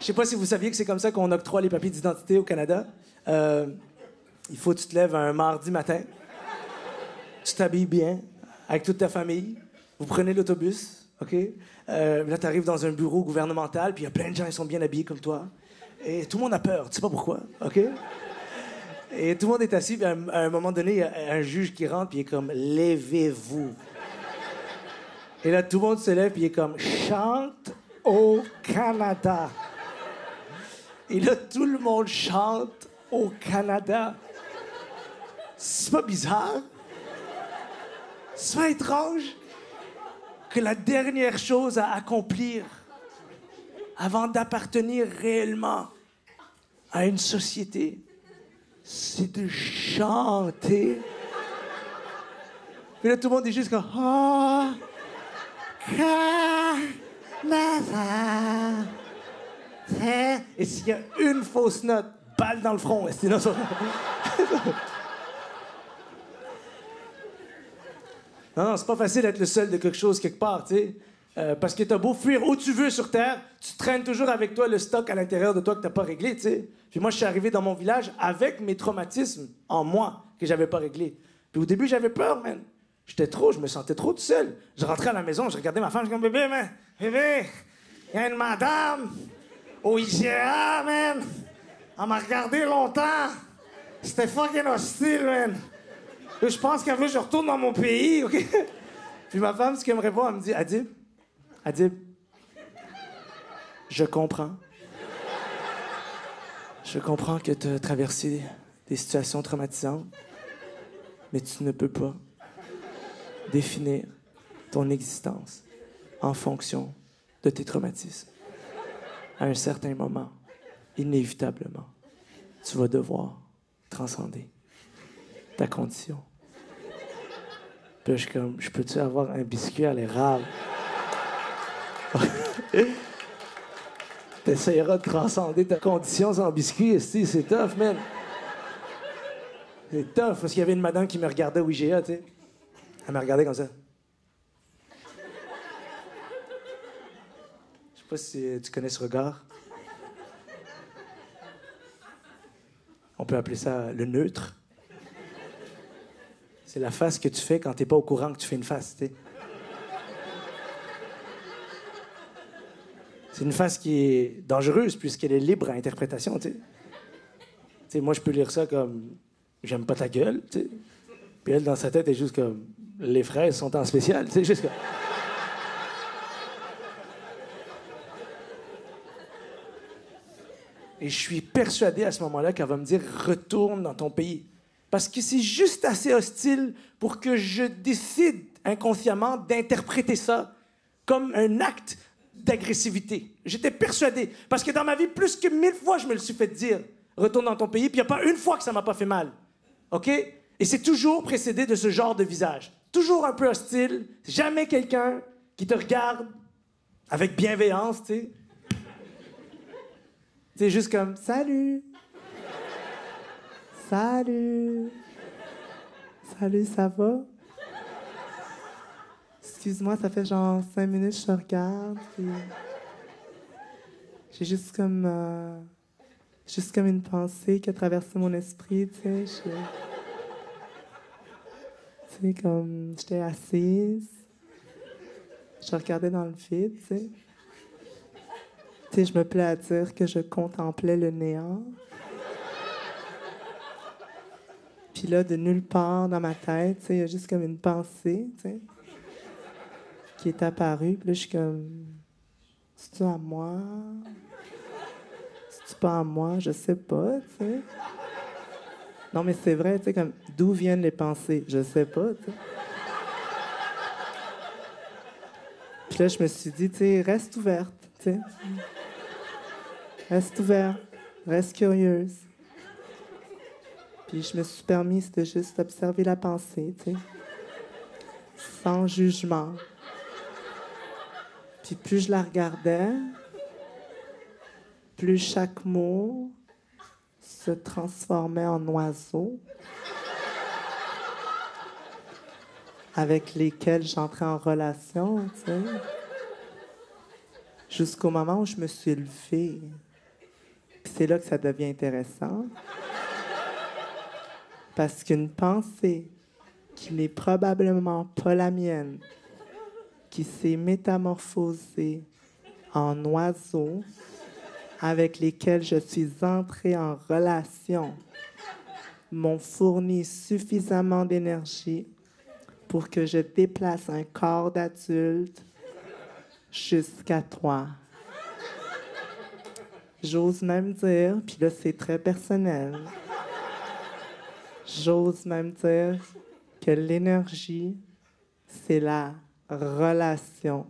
Je sais pas si vous saviez que c'est comme ça qu'on octroie les papiers d'identité au Canada. Il faut que tu te lèves un mardi matin. Tu t'habilles bien avec toute ta famille. Vous prenez l'autobus. OK? Là, tu arrives dans un bureau gouvernemental, puis il y a plein de gens qui sont bien habillés comme toi. Et tout le monde a peur. Tu sais pas pourquoi. OK? Et tout le monde est assis, puis à un moment donné, il y a un juge qui rentre, puis il est comme « Levez-vous ». Et là, tout le monde se lève, puis il est comme « Chante au Canada ». Et là, tout le monde chante au Canada. C'est pas bizarre? C'est pas étrange que la dernière chose à accomplir avant d'appartenir réellement à une société, c'est de chanter. Puis là, tout le monde est juste comme... Oh, Canada. Et s'il y a une fausse note, balle dans le front. Sinon, ça... Non, c'est pas facile d'être le seul de quelque chose quelque part, tu sais. Parce que t'as beau fuir où tu veux sur Terre, tu traînes toujours avec toi le stock à l'intérieur de toi que t'as pas réglé, tu sais. Puis moi, je suis arrivé dans mon village avec mes traumatismes en moi que j'avais pas réglés. Puis au début, j'avais peur, man. Je me sentais trop tout seul. Je rentrais à la maison, je regardais ma femme, je disais, bébé, man, bébé, il y a une madame au IGA, man. Elle m'a regardé longtemps. C'était fucking hostile, man. Je pense qu'elle veut que je retourne dans mon pays, OK? Puis ma femme, ce qu'elle me répond, elle me dit, Adib, je comprends. Je comprends que tu as traversé des situations traumatisantes, mais tu ne peux pas définir ton existence en fonction de tes traumatismes. À un certain moment, inévitablement, tu vas devoir transcender ta condition. Puis là, je suis comme, je peux-tu avoir un biscuit à l'érable? T'essayeras de transcender ta condition sans biscuit, c'est tough, man. C'est tough, parce qu'il y avait une madame qui me regardait au IGA, tu sais. Elle me regardait comme ça. Je sais pas si tu connais ce regard. On peut appeler ça le neutre. C'est la face que tu fais quand t'es pas au courant que tu fais une face, tu sais. C'est une face qui est dangereuse puisqu'elle est libre à interprétation, tu sais. Tu sais, moi, je peux lire ça comme « j'aime pas ta gueule », tu sais. Puis elle, dans sa tête, est juste comme « les fraises sont en spécial », tu sais, juste comme... Et je suis persuadé à ce moment-là qu'elle va me dire « retourne dans ton pays ». Parce que c'est juste assez hostile pour que je décide inconsciemment d'interpréter ça comme un acte d'agressivité. J'étais persuadé. Parce que dans ma vie, plus que 1000 fois, je me le suis fait dire. Retourne dans ton pays, puis il n'y a pas une fois que ça m'a pas fait mal. OK? Et c'est toujours précédé de ce genre de visage. Toujours un peu hostile. Jamais quelqu'un qui te regarde avec bienveillance, tu sais. C'est juste comme « Salut! Salut! Salut, ça va? » Excuse-moi, ça fait genre 5 minutes que je te regarde, puis... J'ai juste comme une pensée qui a traversé mon esprit, tu sais. Tu sais, comme... J'étais assise. Je regardais dans le vide, tu sais. Tu sais, je me plais à dire que je contemplais le néant. Puis là, de nulle part dans ma tête, tu sais, il y a juste comme une pensée, tu sais, qui est apparue. Puis là, je suis comme... C'est-tu à moi? C'est-tu pas à moi? Je sais pas, tu sais. Non, mais c'est vrai, tu sais, comme... D'où viennent les pensées? Je sais pas, tu sais. Puis là, je me suis dit, tu sais, reste ouverte, tu sais. Reste ouverte, reste curieuse. Puis je me suis permis de juste observer la pensée, tu sais, sans jugement. Puis plus je la regardais, plus chaque mot se transformait en oiseaux avec lesquels j'entrais en relation, tu sais. Jusqu'au moment où je me suis levée. Puis c'est là que ça devient intéressant. Parce qu'une pensée qui n'est probablement pas la mienne, qui s'est métamorphosée en oiseau avec lesquels je suis entrée en relation, m'ont fourni suffisamment d'énergie pour que je déplace un corps d'adulte jusqu'à toi. J'ose même dire, puis là, c'est très personnel. J'ose même dire que l'énergie, c'est la relation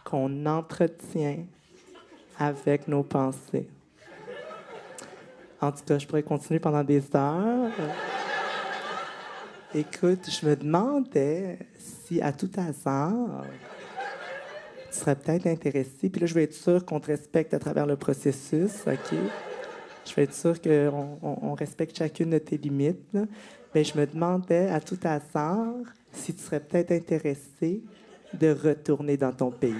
qu'on entretient avec nos pensées. En tout cas, je pourrais continuer pendant des heures. Écoute, je me demandais si, à tout hasard, tu serais peut-être intéressé. Puis là, je vais être sûre qu'on te respecte à travers le processus, OK? Je vais être sûre qu'on respecte chacune de tes limites, là. Mais je me demandais, à tout hasard, si tu serais peut-être intéressé de retourner dans ton pays.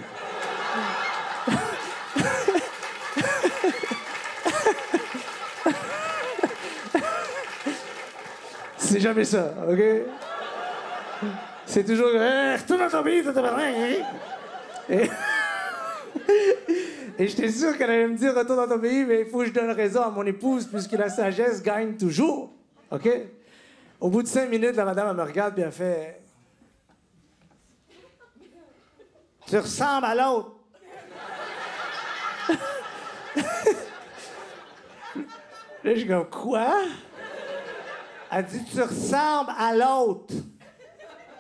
C'est jamais ça, OK? C'est toujours retourne dans ton pays, Et j'étais sûr qu'elle allait me dire retourne dans ton pays, mais il faut que je donne raison à mon épouse, puisque la sagesse gagne toujours. OK? Au bout de 5 minutes, la madame, elle me regarde, puis elle fait tu ressembles à l'autre. Là, je suis comme quoi? Elle dit tu ressembles à l'autre.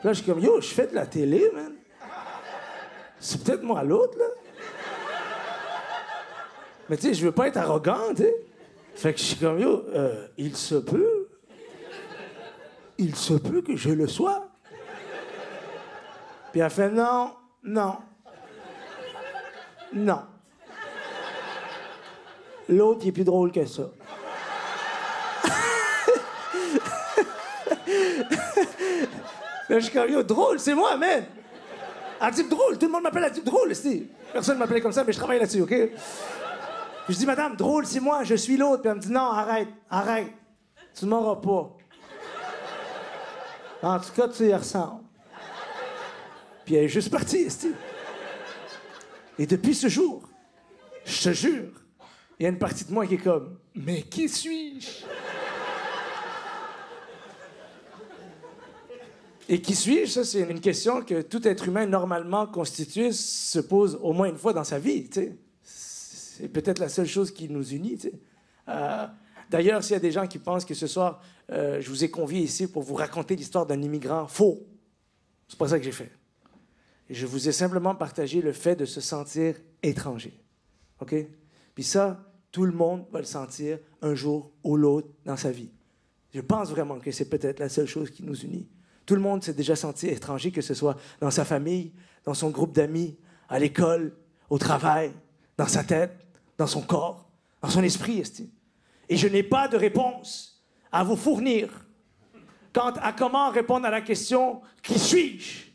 Là, je suis comme yo, je fais de la télé, man. C'est peut-être moi l'autre, là. Mais tu sais, je veux pas être arrogant, tu sais. Fait que je suis comme yo, il se peut que je le sois. Puis elle fait non. L'autre, il est plus drôle que ça. Là, je suis comme yo, drôle, c'est moi, man. Adib drôle, tout le monde m'appelle Adib drôle, ici. Personne ne m'appelait comme ça, mais je travaille là-dessus, OK? Puis je dis, madame, drôle, c'est moi, je suis l'autre. Puis elle me dit, non, arrête. Tu ne m'auras pas. En tout cas, tu y ressembles. Puis elle est juste partie, ici. Et depuis ce jour, je te jure, il y a une partie de moi qui est comme, mais qui suis-je? Et qui suis-je? Ça, c'est une question que tout être humain normalement constitué se pose au moins une fois dans sa vie, tu sais. C'est peut-être la seule chose qui nous unit, tu sais. D'ailleurs, s'il y a des gens qui pensent que ce soir, je vous ai convié ici pour vous raconter l'histoire d'un immigrant faux, c'est pas ça que j'ai fait. Je vous ai simplement partagé le fait de se sentir étranger, OK? Puis ça, tout le monde va le sentir un jour ou l'autre dans sa vie. Je pense vraiment que c'est peut-être la seule chose qui nous unit. Tout le monde s'est déjà senti étranger, que ce soit dans sa famille, dans son groupe d'amis, à l'école, au travail, dans sa tête, dans son corps, dans son esprit, esti. Et je n'ai pas de réponse à vous fournir quant à comment répondre à la question « Qui suis-je ?»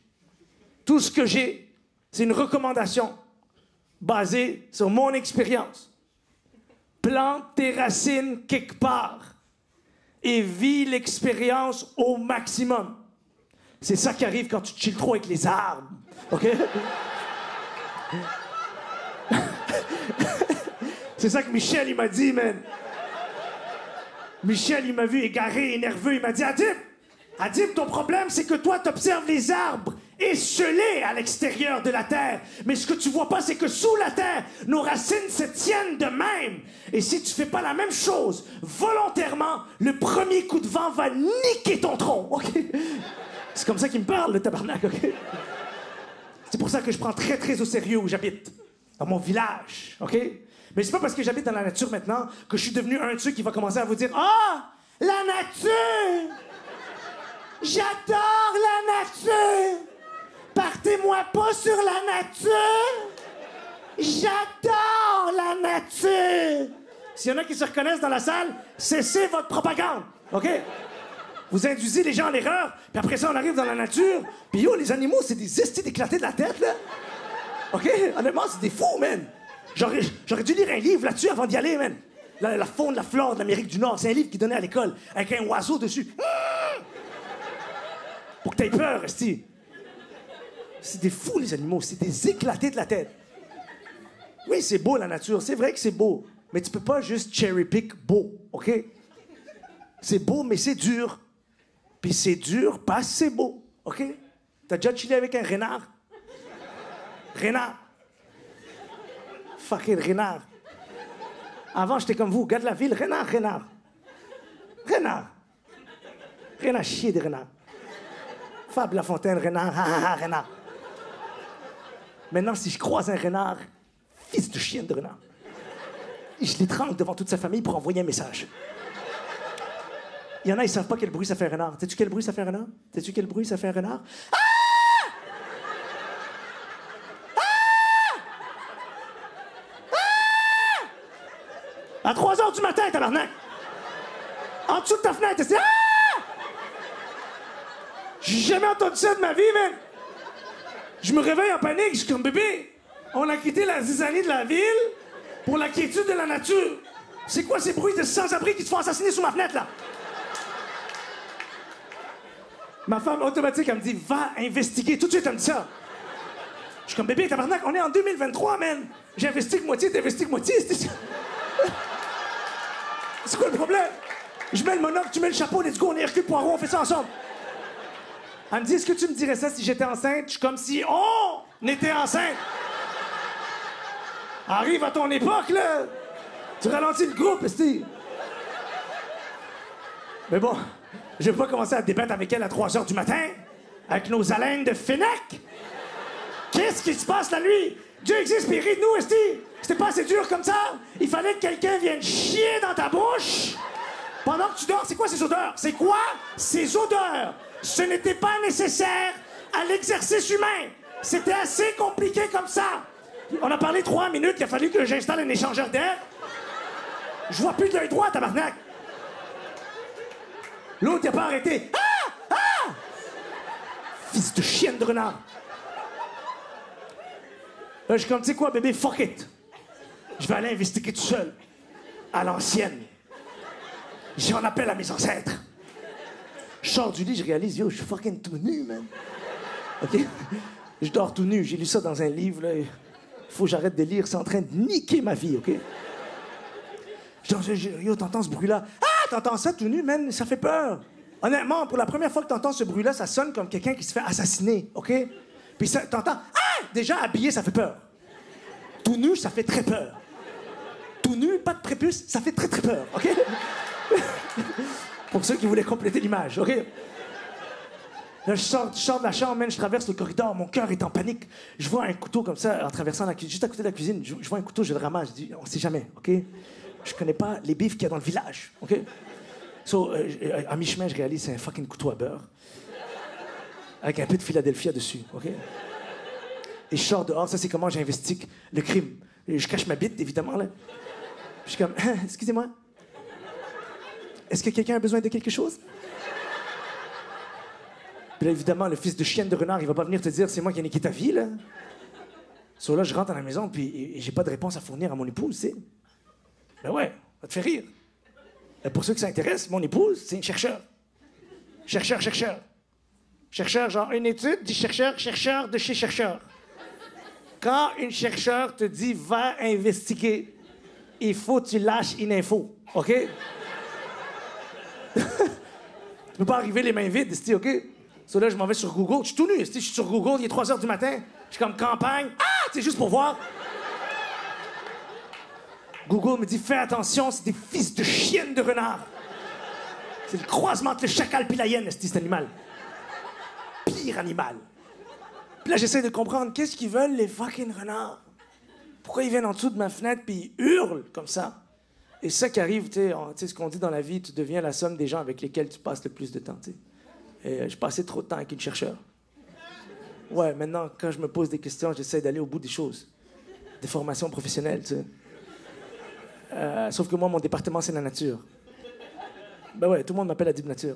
Tout ce que j'ai, c'est une recommandation basée sur mon expérience. Plante tes racines quelque part et vis l'expérience au maximum. C'est ça qui arrive quand tu chilles trop avec les arbres, OK? C'est ça que Michel, il m'a dit, man. Michel, il m'a vu égaré et nerveux. Il m'a dit, Adib, ton problème, c'est que toi, t'observes les arbres esselés à l'extérieur de la terre. Mais ce que tu vois pas, c'est que sous la terre, nos racines se tiennent de même. Et si tu fais pas la même chose, volontairement, le premier coup de vent va niquer ton tronc, OK? C'est comme ça qu'il me parle, le tabarnak, OK? C'est pour ça que je prends très, très au sérieux où j'habite. Dans mon village, OK? Mais c'est pas parce que j'habite dans la nature maintenant que je suis devenu un de ceux qui va commencer à vous dire « Ah! La nature! J'adore la nature! Partez-moi pas sur la nature! J'adore la nature! » S'il y en a qui se reconnaissent dans la salle, cessez votre propagande, OK? Vous induisez les gens à l'erreur, puis après ça, on arrive dans la nature, puis yo, les animaux, c'est des estis d'éclatés de la tête, là. OK? Honnêtement, c'est des fous, man. J'aurais dû lire un livre là-dessus avant d'y aller, man. La faune, la flore de l'Amérique du Nord, c'est un livre qu'ils donnaient à l'école, avec un oiseau dessus. Pour que t'aies peur, esti. C'est des fous, les animaux, c'est des éclatés de la tête. Oui, c'est beau, la nature, c'est vrai que c'est beau, mais tu peux pas juste cherry-pick beau, OK? C'est beau, mais c'est dur. Puis c'est dur parce que c'est beau, OK? T'as déjà chillé avec un renard? Renard. Fucking renard. Avant, j'étais comme vous, gars de la ville, renard, renard. Renard. Rien à chier des renards. Fab Lafontaine, renard, renard. Maintenant, si je croise un renard, fils de chien de renard, je l'étrangle devant toute sa famille pour envoyer un message. Il y en a, ils savent pas quel bruit ça fait un renard. Sais-tu quel bruit ça fait un renard? Sais-tu quel bruit ça fait un renard? Ah! À 3 heures du matin, tabarnak! En dessous de ta fenêtre, c'est... Ah! J'ai jamais entendu ça de ma vie, man! Je me réveille en panique, je suis comme bébé. On a quitté la zizanie de la ville pour la quiétude de la nature. C'est quoi ces bruits de sans-abri qui se font assassiner sous ma fenêtre, là? Ma femme automatique, elle me dit, va investiguer. Tout de suite, elle me dit ça. Je suis comme bébé, tabarnak, on est en 2023, man. J'investigue moitié, t'investigues moitié. C'est quoi le problème? Je mets le monocle, tu mets le chapeau, let's go, on est Hercule Poirot, on fait ça ensemble. Elle me dit, est-ce que tu me dirais ça si j'étais enceinte? Je suis comme si on était enceinte. Arrive à ton époque, là. Tu ralentis le groupe, esti. Mais bon, je vais pas commencer à débattre avec elle à 3 heures du matin, avec nos haleines de Fennec. Qu'est-ce qui se passe la nuit? Dieu existe, puis rit de nous, esti. C'était pas assez dur comme ça? Il fallait que quelqu'un vienne chier dans ta bouche pendant que tu dors. C'est quoi ces odeurs? C'est quoi ces odeurs? Ce n'était pas nécessaire à l'exercice humain. C'était assez compliqué comme ça. On a parlé 3 minutes, il a fallu que j'installe un échangeur d'air. Je vois plus de l'œil droit, tabarnak. L'autre, il a pas arrêté. Ah! Ah! Fils de chienne de renard. Là, je suis comme, tu sais quoi, bébé, fuck it. Je vais aller investiguer tout seul. À l'ancienne. J'en appelle à mes ancêtres. Je sors du lit, je réalise, yo, je suis fucking tout nu, man. OK? Je dors tout nu. J'ai lu ça dans un livre, là. Faut que j'arrête de lire. C'est en train de niquer ma vie, OK? Yo, t'entends ce bruit-là? Ah, t'entends ça tout nu, man? Ça fait peur. Honnêtement, pour la première fois que t'entends ce bruit-là, ça sonne comme quelqu'un qui se fait assassiner, OK? Puis ça, t'entends... Ah! Déjà, habillé, ça fait peur. Tout nu, ça fait très peur. Tout nu, pas de prépuce, ça fait très, très peur, OK? Pour ceux qui voulaient compléter l'image, OK? Là, je sors de la chambre, man, je traverse le corridor, mon cœur est en panique. Je vois un couteau comme ça, en traversant la cuisine, juste à côté de la cuisine. Je vois un couteau, je le ramasse, je dis, on sait jamais, OK? Je connais pas les bifs qu'il y a dans le village, OK? So, à mi-chemin, je réalise, c'est un fucking couteau à beurre. Avec un peu de Philadelphia dessus, OK? Et je sors dehors, ça, c'est comment j'investigue le crime. Et je cache ma bite, évidemment, là. Je suis comme, excusez-moi. Est-ce que quelqu'un a besoin de quelque chose? Puis là, évidemment, le fils de chienne de renard, il va pas venir te dire c'est moi qui ai niqué ta vie, là. So là, je rentre à la maison, puis et j'ai pas de réponse à fournir à mon épouse, tu sais. Ben ouais, ça te fait rire. Et pour ceux qui s'intéressent, mon épouse, c'est une chercheur. Chercheur, chercheur. Chercheur, genre une étude du chercheur, chercheur de chez chercheur. Quand une chercheur te dit va investiguer, il faut que tu lâches une info, OK? Tu peux pas arriver les mains vides, c'est OK? So là, je m'en vais sur Google. Je suis tout nu, je suis sur Google, il est 3 heures du matin. Je suis comme campagne. Ah! C'est juste pour voir. Google me dit fais attention, c'est des fils de chiennes de renard. C'est le croisement entre le chacal et la hyène, cet animal. Pire animal. Puis là, j'essaie de comprendre qu'est-ce qu'ils veulent, les fucking renards. Pourquoi ils viennent en dessous de ma fenêtre puis ils hurlent comme ça? Et c'est ça qui arrive, tu sais, ce qu'on dit dans la vie, tu deviens la somme des gens avec lesquels tu passes le plus de temps, tu sais. Et je passais trop de temps avec une chercheure. Ouais, maintenant, quand je me pose des questions, j'essaie d'aller au bout des choses. Des formations professionnelles, tu sais. Sauf que moi, mon département, c'est la nature. Ben ouais, tout le monde m'appelle Adib Nature.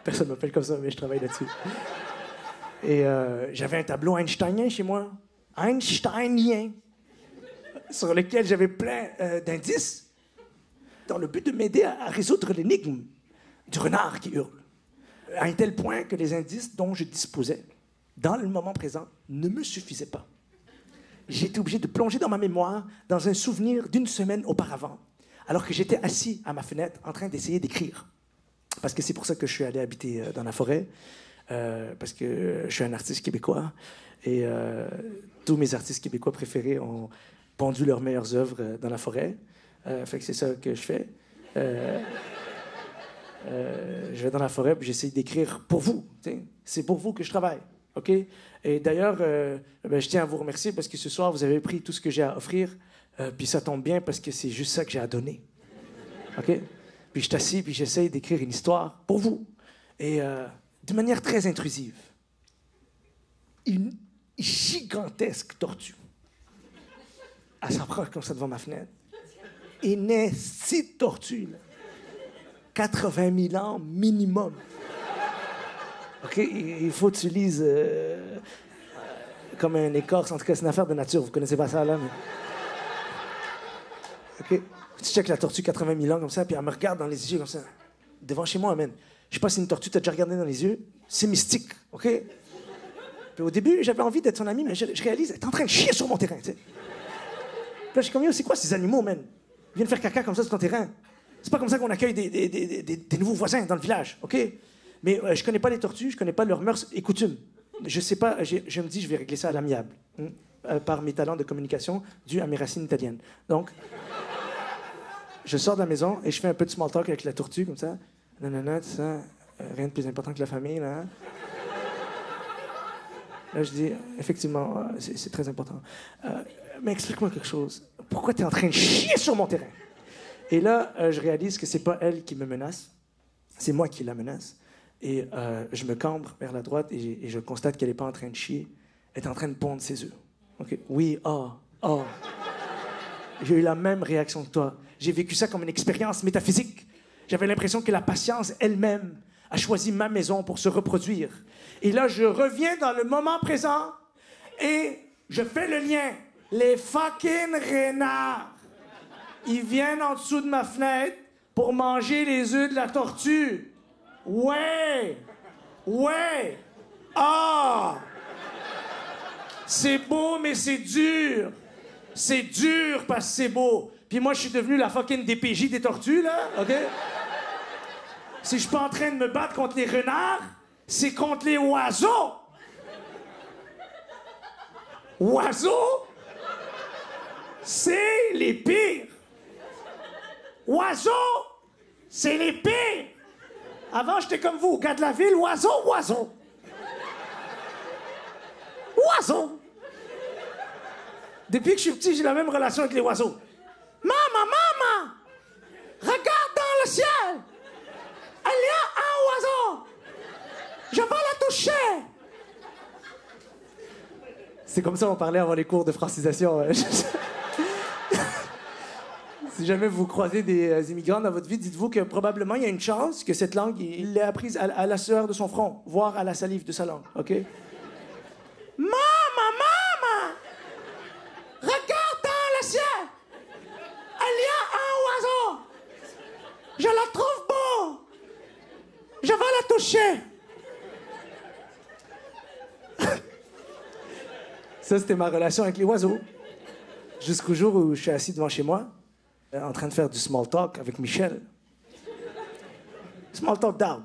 Personne m'appelle comme ça, mais je travaille là-dessus. Et j'avais un tableau einsteinien chez moi. Einsteinien. Sur lequel j'avais plein d'indices dans le but de m'aider à résoudre l'énigme du renard qui hurle. À un tel point que les indices dont je disposais dans le moment présent ne me suffisaient pas. J'ai été obligé de plonger dans ma mémoire dans un souvenir d'une semaine auparavant, alors que j'étais assis à ma fenêtre en train d'essayer d'écrire. Parce que c'est pour ça que je suis allé habiter dans la forêt, parce que je suis un artiste québécois, et tous mes artistes québécois préférés ont pondu leurs meilleures œuvres dans la forêt. Fait que c'est ça que je fais. Je vais dans la forêt puis j'essaie d'écrire pour vous. T'sais. C'est pour vous que je travaille. OK? Et d'ailleurs, je tiens à vous remercier parce que ce soir, vous avez pris tout ce que j'ai à offrir. Puis ça tombe bien parce que c'est juste ça que j'ai à donner. OK? Puis je t'assis puis j'essaie d'écrire une histoire pour vous. Et de manière très intrusive. Une gigantesque tortue. Elle s'approche comme ça devant ma fenêtre. Une petite tortue, là. 80 000 ans minimum. OK? Il faut que tu lises comme un écorce. En tout cas, c'est une affaire de nature. Vous connaissez pas ça, là, mais... OK? Tu checkes la tortue 80 000 ans comme ça, puis elle me regarde dans les yeux comme ça. Devant chez moi, man. Je sais pas si une tortue t'a déjà regardé dans les yeux. C'est mystique, OK? Puis au début, j'avais envie d'être son ami, mais je réalise, elle est en train de chier sur mon terrain, tu sais. Puis là, je suis comme, yo, c'est quoi ces animaux, man? Ils viennent faire caca comme ça sur ton terrain. C'est pas comme ça qu'on accueille des nouveaux voisins dans le village, OK? Mais je connais pas les tortues, je connais pas leurs mœurs et coutumes. Je sais pas, je me dis, je vais régler ça à l'amiable, par mes talents de communication dus à mes racines italiennes. Donc, je sors de la maison et je fais un peu de small talk avec la tortue, comme ça. Nanana, tout ça. Rien de plus important que la famille, là. Hein? Là, je dis, effectivement, c'est très important. Mais explique-moi quelque chose. Pourquoi tu es en train de chier sur mon terrain? Et là, je réalise que c'est pas elle qui me menace, c'est moi qui la menace. Et je me cambre vers la droite et je constate qu'elle n'est pas en train de chier, elle est en train de pondre ses œufs. OK? Oui, J'ai eu la même réaction que toi. J'ai vécu ça comme une expérience métaphysique. J'avais l'impression que la patience elle-même a choisi ma maison pour se reproduire. Et là, je reviens dans le moment présent et je fais le lien. Les fucking renards, ils viennent en dessous de ma fenêtre pour manger les œufs de la tortue. Ouais! Ah! C'est beau, mais c'est dur. C'est dur parce que c'est beau. Puis moi, je suis devenu la fucking DPJ des tortues, là, OK? Si je suis pas en train de me battre contre les renards, c'est contre les oiseaux. Oiseaux, c'est les pires. Oiseaux, c'est les pires. Avant, j'étais comme vous, gars de la ville, oiseau. Oiseau. Depuis que je suis petit, j'ai la même relation avec les oiseaux. Maman, regarde dans le ciel. Il y a un oiseau. Je vais la toucher. C'est comme ça qu'on parlait avant les cours de francisation. Si jamais vous croisez des immigrants dans votre vie, dites-vous que probablement il y a une chance que cette langue, il l'ait apprise à la sueur de son front, voire à la salive de sa langue, OK? Maman! Regarde dans le ciel! Il y a un oiseau! Je la trouve beau! Je vais la toucher! Ça, c'était ma relation avec les oiseaux. Jusqu'au jour où je suis assis devant chez moi, en train de faire du small talk avec Michel. Small talk d'arbres.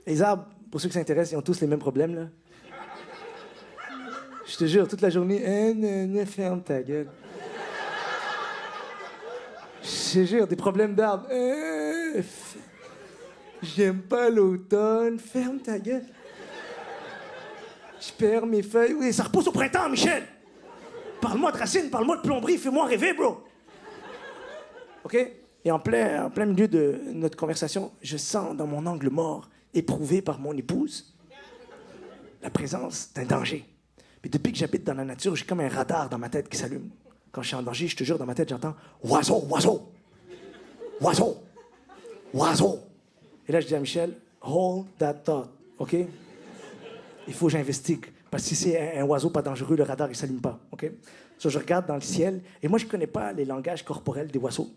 Les arbres, pour ceux qui s'intéressent, ils ont tous les mêmes problèmes, là. Je te jure, toute la journée, ferme ta gueule. Je te jure, des problèmes d'arbres. J'aime pas l'automne, ferme ta gueule. Je perds mes feuilles. Oui, ça repousse au printemps, Michel. Parle-moi de racines, parle-moi de plomberie, fais-moi rêver, bro. OK? Et en plein milieu de notre conversation, je sens dans mon angle mort, éprouvé par mon épouse, la présence d'un danger. Puis depuis que j'habite dans la nature, j'ai comme un radar dans ma tête qui s'allume. Quand je suis en danger, je te jure, dans ma tête, j'entends « Oiseau, oiseau! Oiseau! Oiseau! » Et là, je dis à Michel « Hold that thought, OK? Il faut que j'investigue. Parce que si c'est un oiseau pas dangereux, le radar, il s'allume pas, OK? So, je regarde dans le ciel, et moi, je connais pas les langages corporels des oiseaux,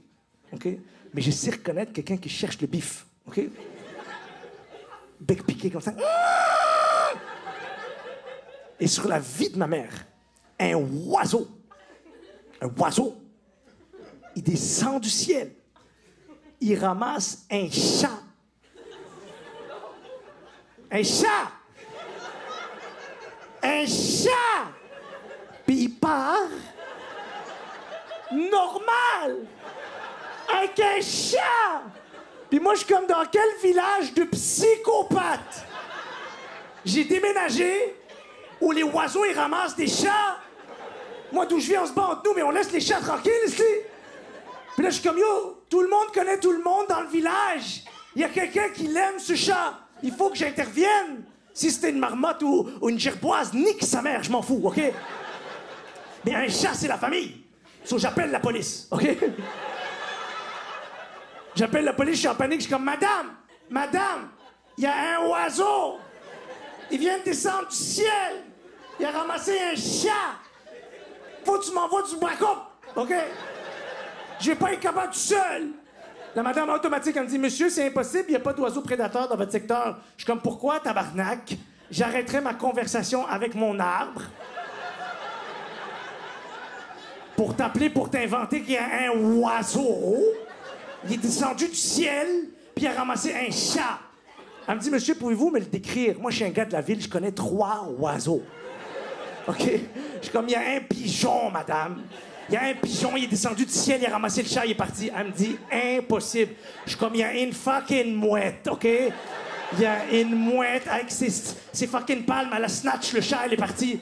OK? Mais je sais reconnaître quelqu'un qui cherche le bif, OK? Bec piqué comme ça. Et sur la vie de ma mère, un oiseau, il descend du ciel, il ramasse un chat. Un chat! Puis il part, normal, avec un chat. Puis moi, je suis comme dans quel village de psychopathes? J'ai déménagé où les oiseaux, ils ramassent des chats. Moi, d'où je viens, on se bat entre nous, mais on laisse les chats tranquilles ici. Puis là, je suis comme, yo, tout le monde connaît tout le monde dans le village. Il y a quelqu'un qui l'aime, ce chat. Il faut que j'intervienne. Si c'était une marmotte ou une gerboise, nique sa mère, je m'en fous, OK? Mais un chat, c'est la famille. So, j'appelle la police, OK? J'appelle la police, je suis en panique, je suis comme, Madame, il y a un oiseau. Il vient de descendre du ciel. Il a ramassé un chat. Faut que tu m'envoies du backup, OK? Je vais pas être capable tout seul. La madame automatique, elle me dit, monsieur, c'est impossible, il n'y a pas d'oiseau prédateur dans votre secteur. Je suis comme, pourquoi, tabarnak? J'arrêterai ma conversation avec mon arbre pour t'appeler, pour t'inventer qu'il y a un oiseau. Il est descendu du ciel, puis il a ramassé un chat. Elle me dit, monsieur, pouvez-vous me le décrire? Moi, je suis un gars de la ville, je connais 3 oiseaux. OK? Je suis comme, il y a un pigeon, madame. Il y a un pigeon, il est descendu du ciel, il a ramassé le chat, il est parti. Elle me dit, impossible. Je suis comme, il y a une fucking mouette, OK? Il y a une mouette avec ses fucking palmes, elle a snatch le chat, elle est partie.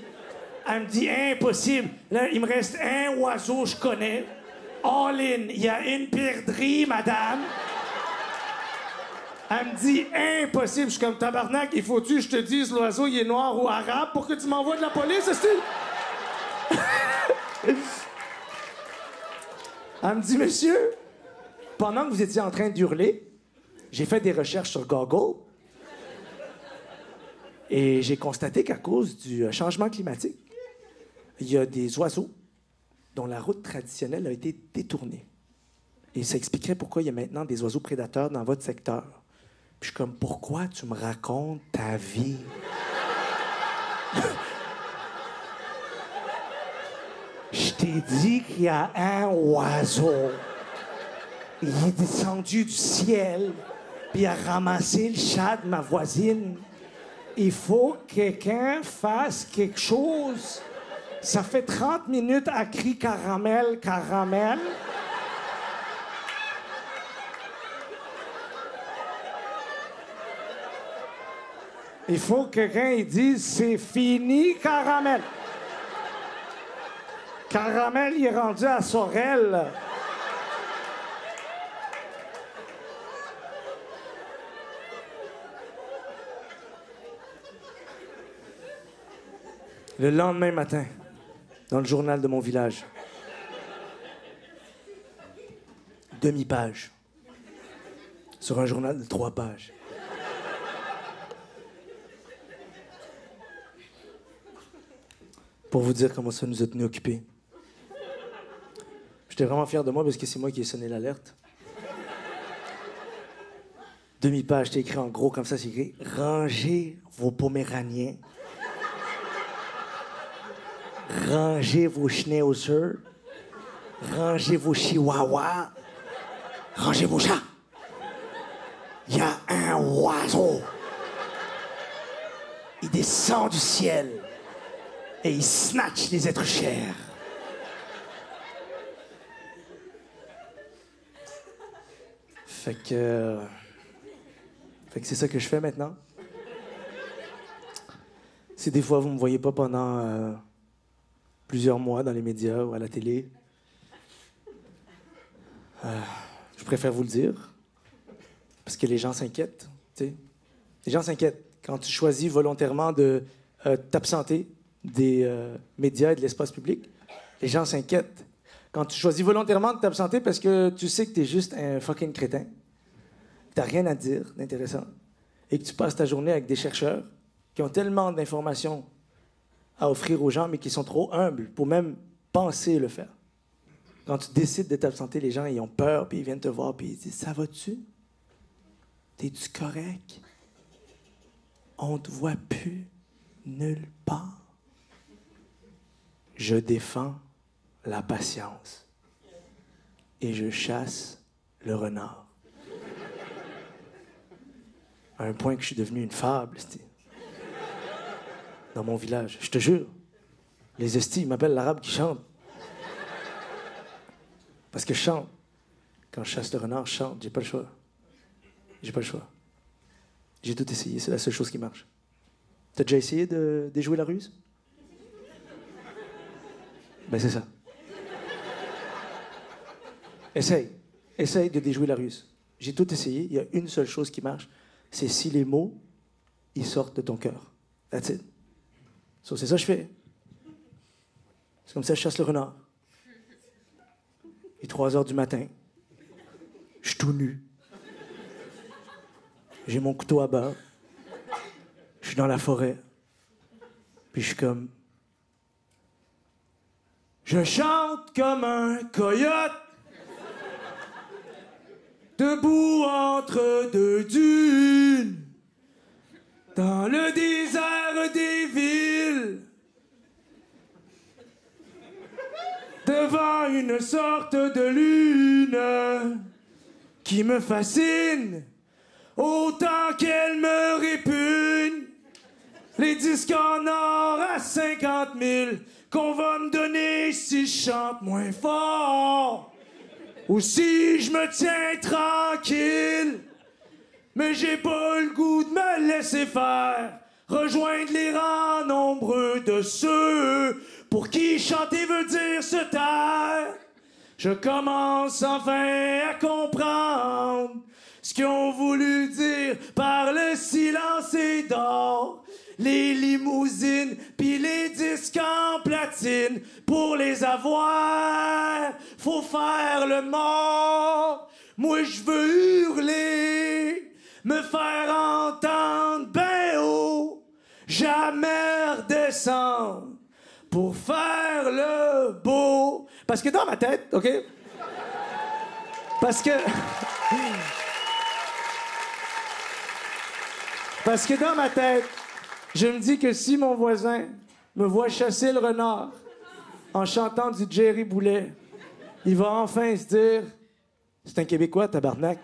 Elle me dit, impossible. Là, il me reste un oiseau, je connais. All in. Il y a une perdrix, madame. Elle me dit, impossible. Je suis comme, tabarnak, il faut-tu que je te dise l'oiseau, il est noir ou arabe pour que tu m'envoies de la police, est-ce Elle me dit, monsieur, pendant que vous étiez en train d'hurler, j'ai fait des recherches sur Google et j'ai constaté qu'à cause du changement climatique, il y a des oiseaux dont la route traditionnelle a été détournée. Et ça expliquerait pourquoi il y a maintenant des oiseaux prédateurs dans votre secteur. Puis je suis comme, pourquoi tu me racontes ta vie? Je t'ai dit qu'il y a un oiseau. Il est descendu du ciel, puis il a ramassé le chat de ma voisine. Il faut que quelqu'un fasse quelque chose. Ça fait 30 minutes à crier caramel, caramel. Il faut que quelqu'un il dise c'est fini, caramel. Caramel, il est rendu à Sorel. Le lendemain matin, dans le journal de mon village, demi-page, sur un journal de 3 pages. Pour vous dire comment ça nous a tenus occupés. J'étais vraiment fier de moi parce que c'est moi qui ai sonné l'alerte. Demi-page, c'était écrit en gros comme ça, c'est écrit « Rangez vos Poméraniens. Rangez vos Schnauzers. Rangez vos Chihuahuas. Rangez vos chats. Il y a un oiseau. Il descend du ciel et il snatch les êtres chers. » Fait que c'est ça que je fais maintenant. Si des fois vous me voyez pas pendant plusieurs mois dans les médias ou à la télé, je préfère vous le dire parce que les gens s'inquiètent. Les gens s'inquiètent quand tu choisis volontairement de t'absenter des médias et de l'espace public. Les gens s'inquiètent quand tu choisis volontairement de t'absenter parce que tu sais que t'es juste un fucking crétin. T'as rien à dire d'intéressant. Et que tu passes ta journée avec des chercheurs qui ont tellement d'informations à offrir aux gens, mais qui sont trop humbles pour même penser le faire. Quand tu décides de t'absenter, les gens, ils ont peur, puis ils viennent te voir, puis ils disent « Ça va-tu? T'es-tu correct? On te voit plus nulle part. » Je défends la patience et je chasse le renard. À un point que je suis devenu une fable, dans mon village. Je te jure. Les estis, ils m'appellent l'arabe qui chante. Parce que je chante. Quand je chasse le renard, je chante. J'ai pas le choix. J'ai pas le choix. J'ai tout essayé. C'est la seule chose qui marche. T'as déjà essayé de déjouer la ruse? Ben, c'est ça. Essaye. Essaye de déjouer la ruse. J'ai tout essayé. Il y a une seule chose qui marche. C'est si les mots, ils sortent de ton cœur. That's it. So, c'est ça que je fais. C'est comme ça que je chasse le renard. Il est 3 heures du matin. Je suis tout nu. J'ai mon couteau à beurre. Je suis dans la forêt. Puis je suis comme... Je chante comme un coyote, debout entre deux dunes, dans le désert des villes, devant une sorte de lune qui me fascine autant qu'elle me répugne. Les disques en or à 50 000 qu'on va me donner si je chante moins fort ou si je me tiens tranquille. Mais j'ai pas le goût de me laisser faire, rejoindre les rangs nombreux de ceux pour qui chanter veut dire se taire. Je commence enfin à comprendre ce qu'ils ont voulu dire par le silence et d'or. Les limousines pis les disques en platine, pour les avoir, faut faire le mort. Moi je veux hurler, me faire entendre ben haut, jamais redescendre pour faire le beau. Parce que dans ma tête, OK? Parce que dans ma tête, je me dis que si mon voisin me voit chasser le renard en chantant du Jerry Boulet, il va enfin se dire « C'est un Québécois, tabarnak. »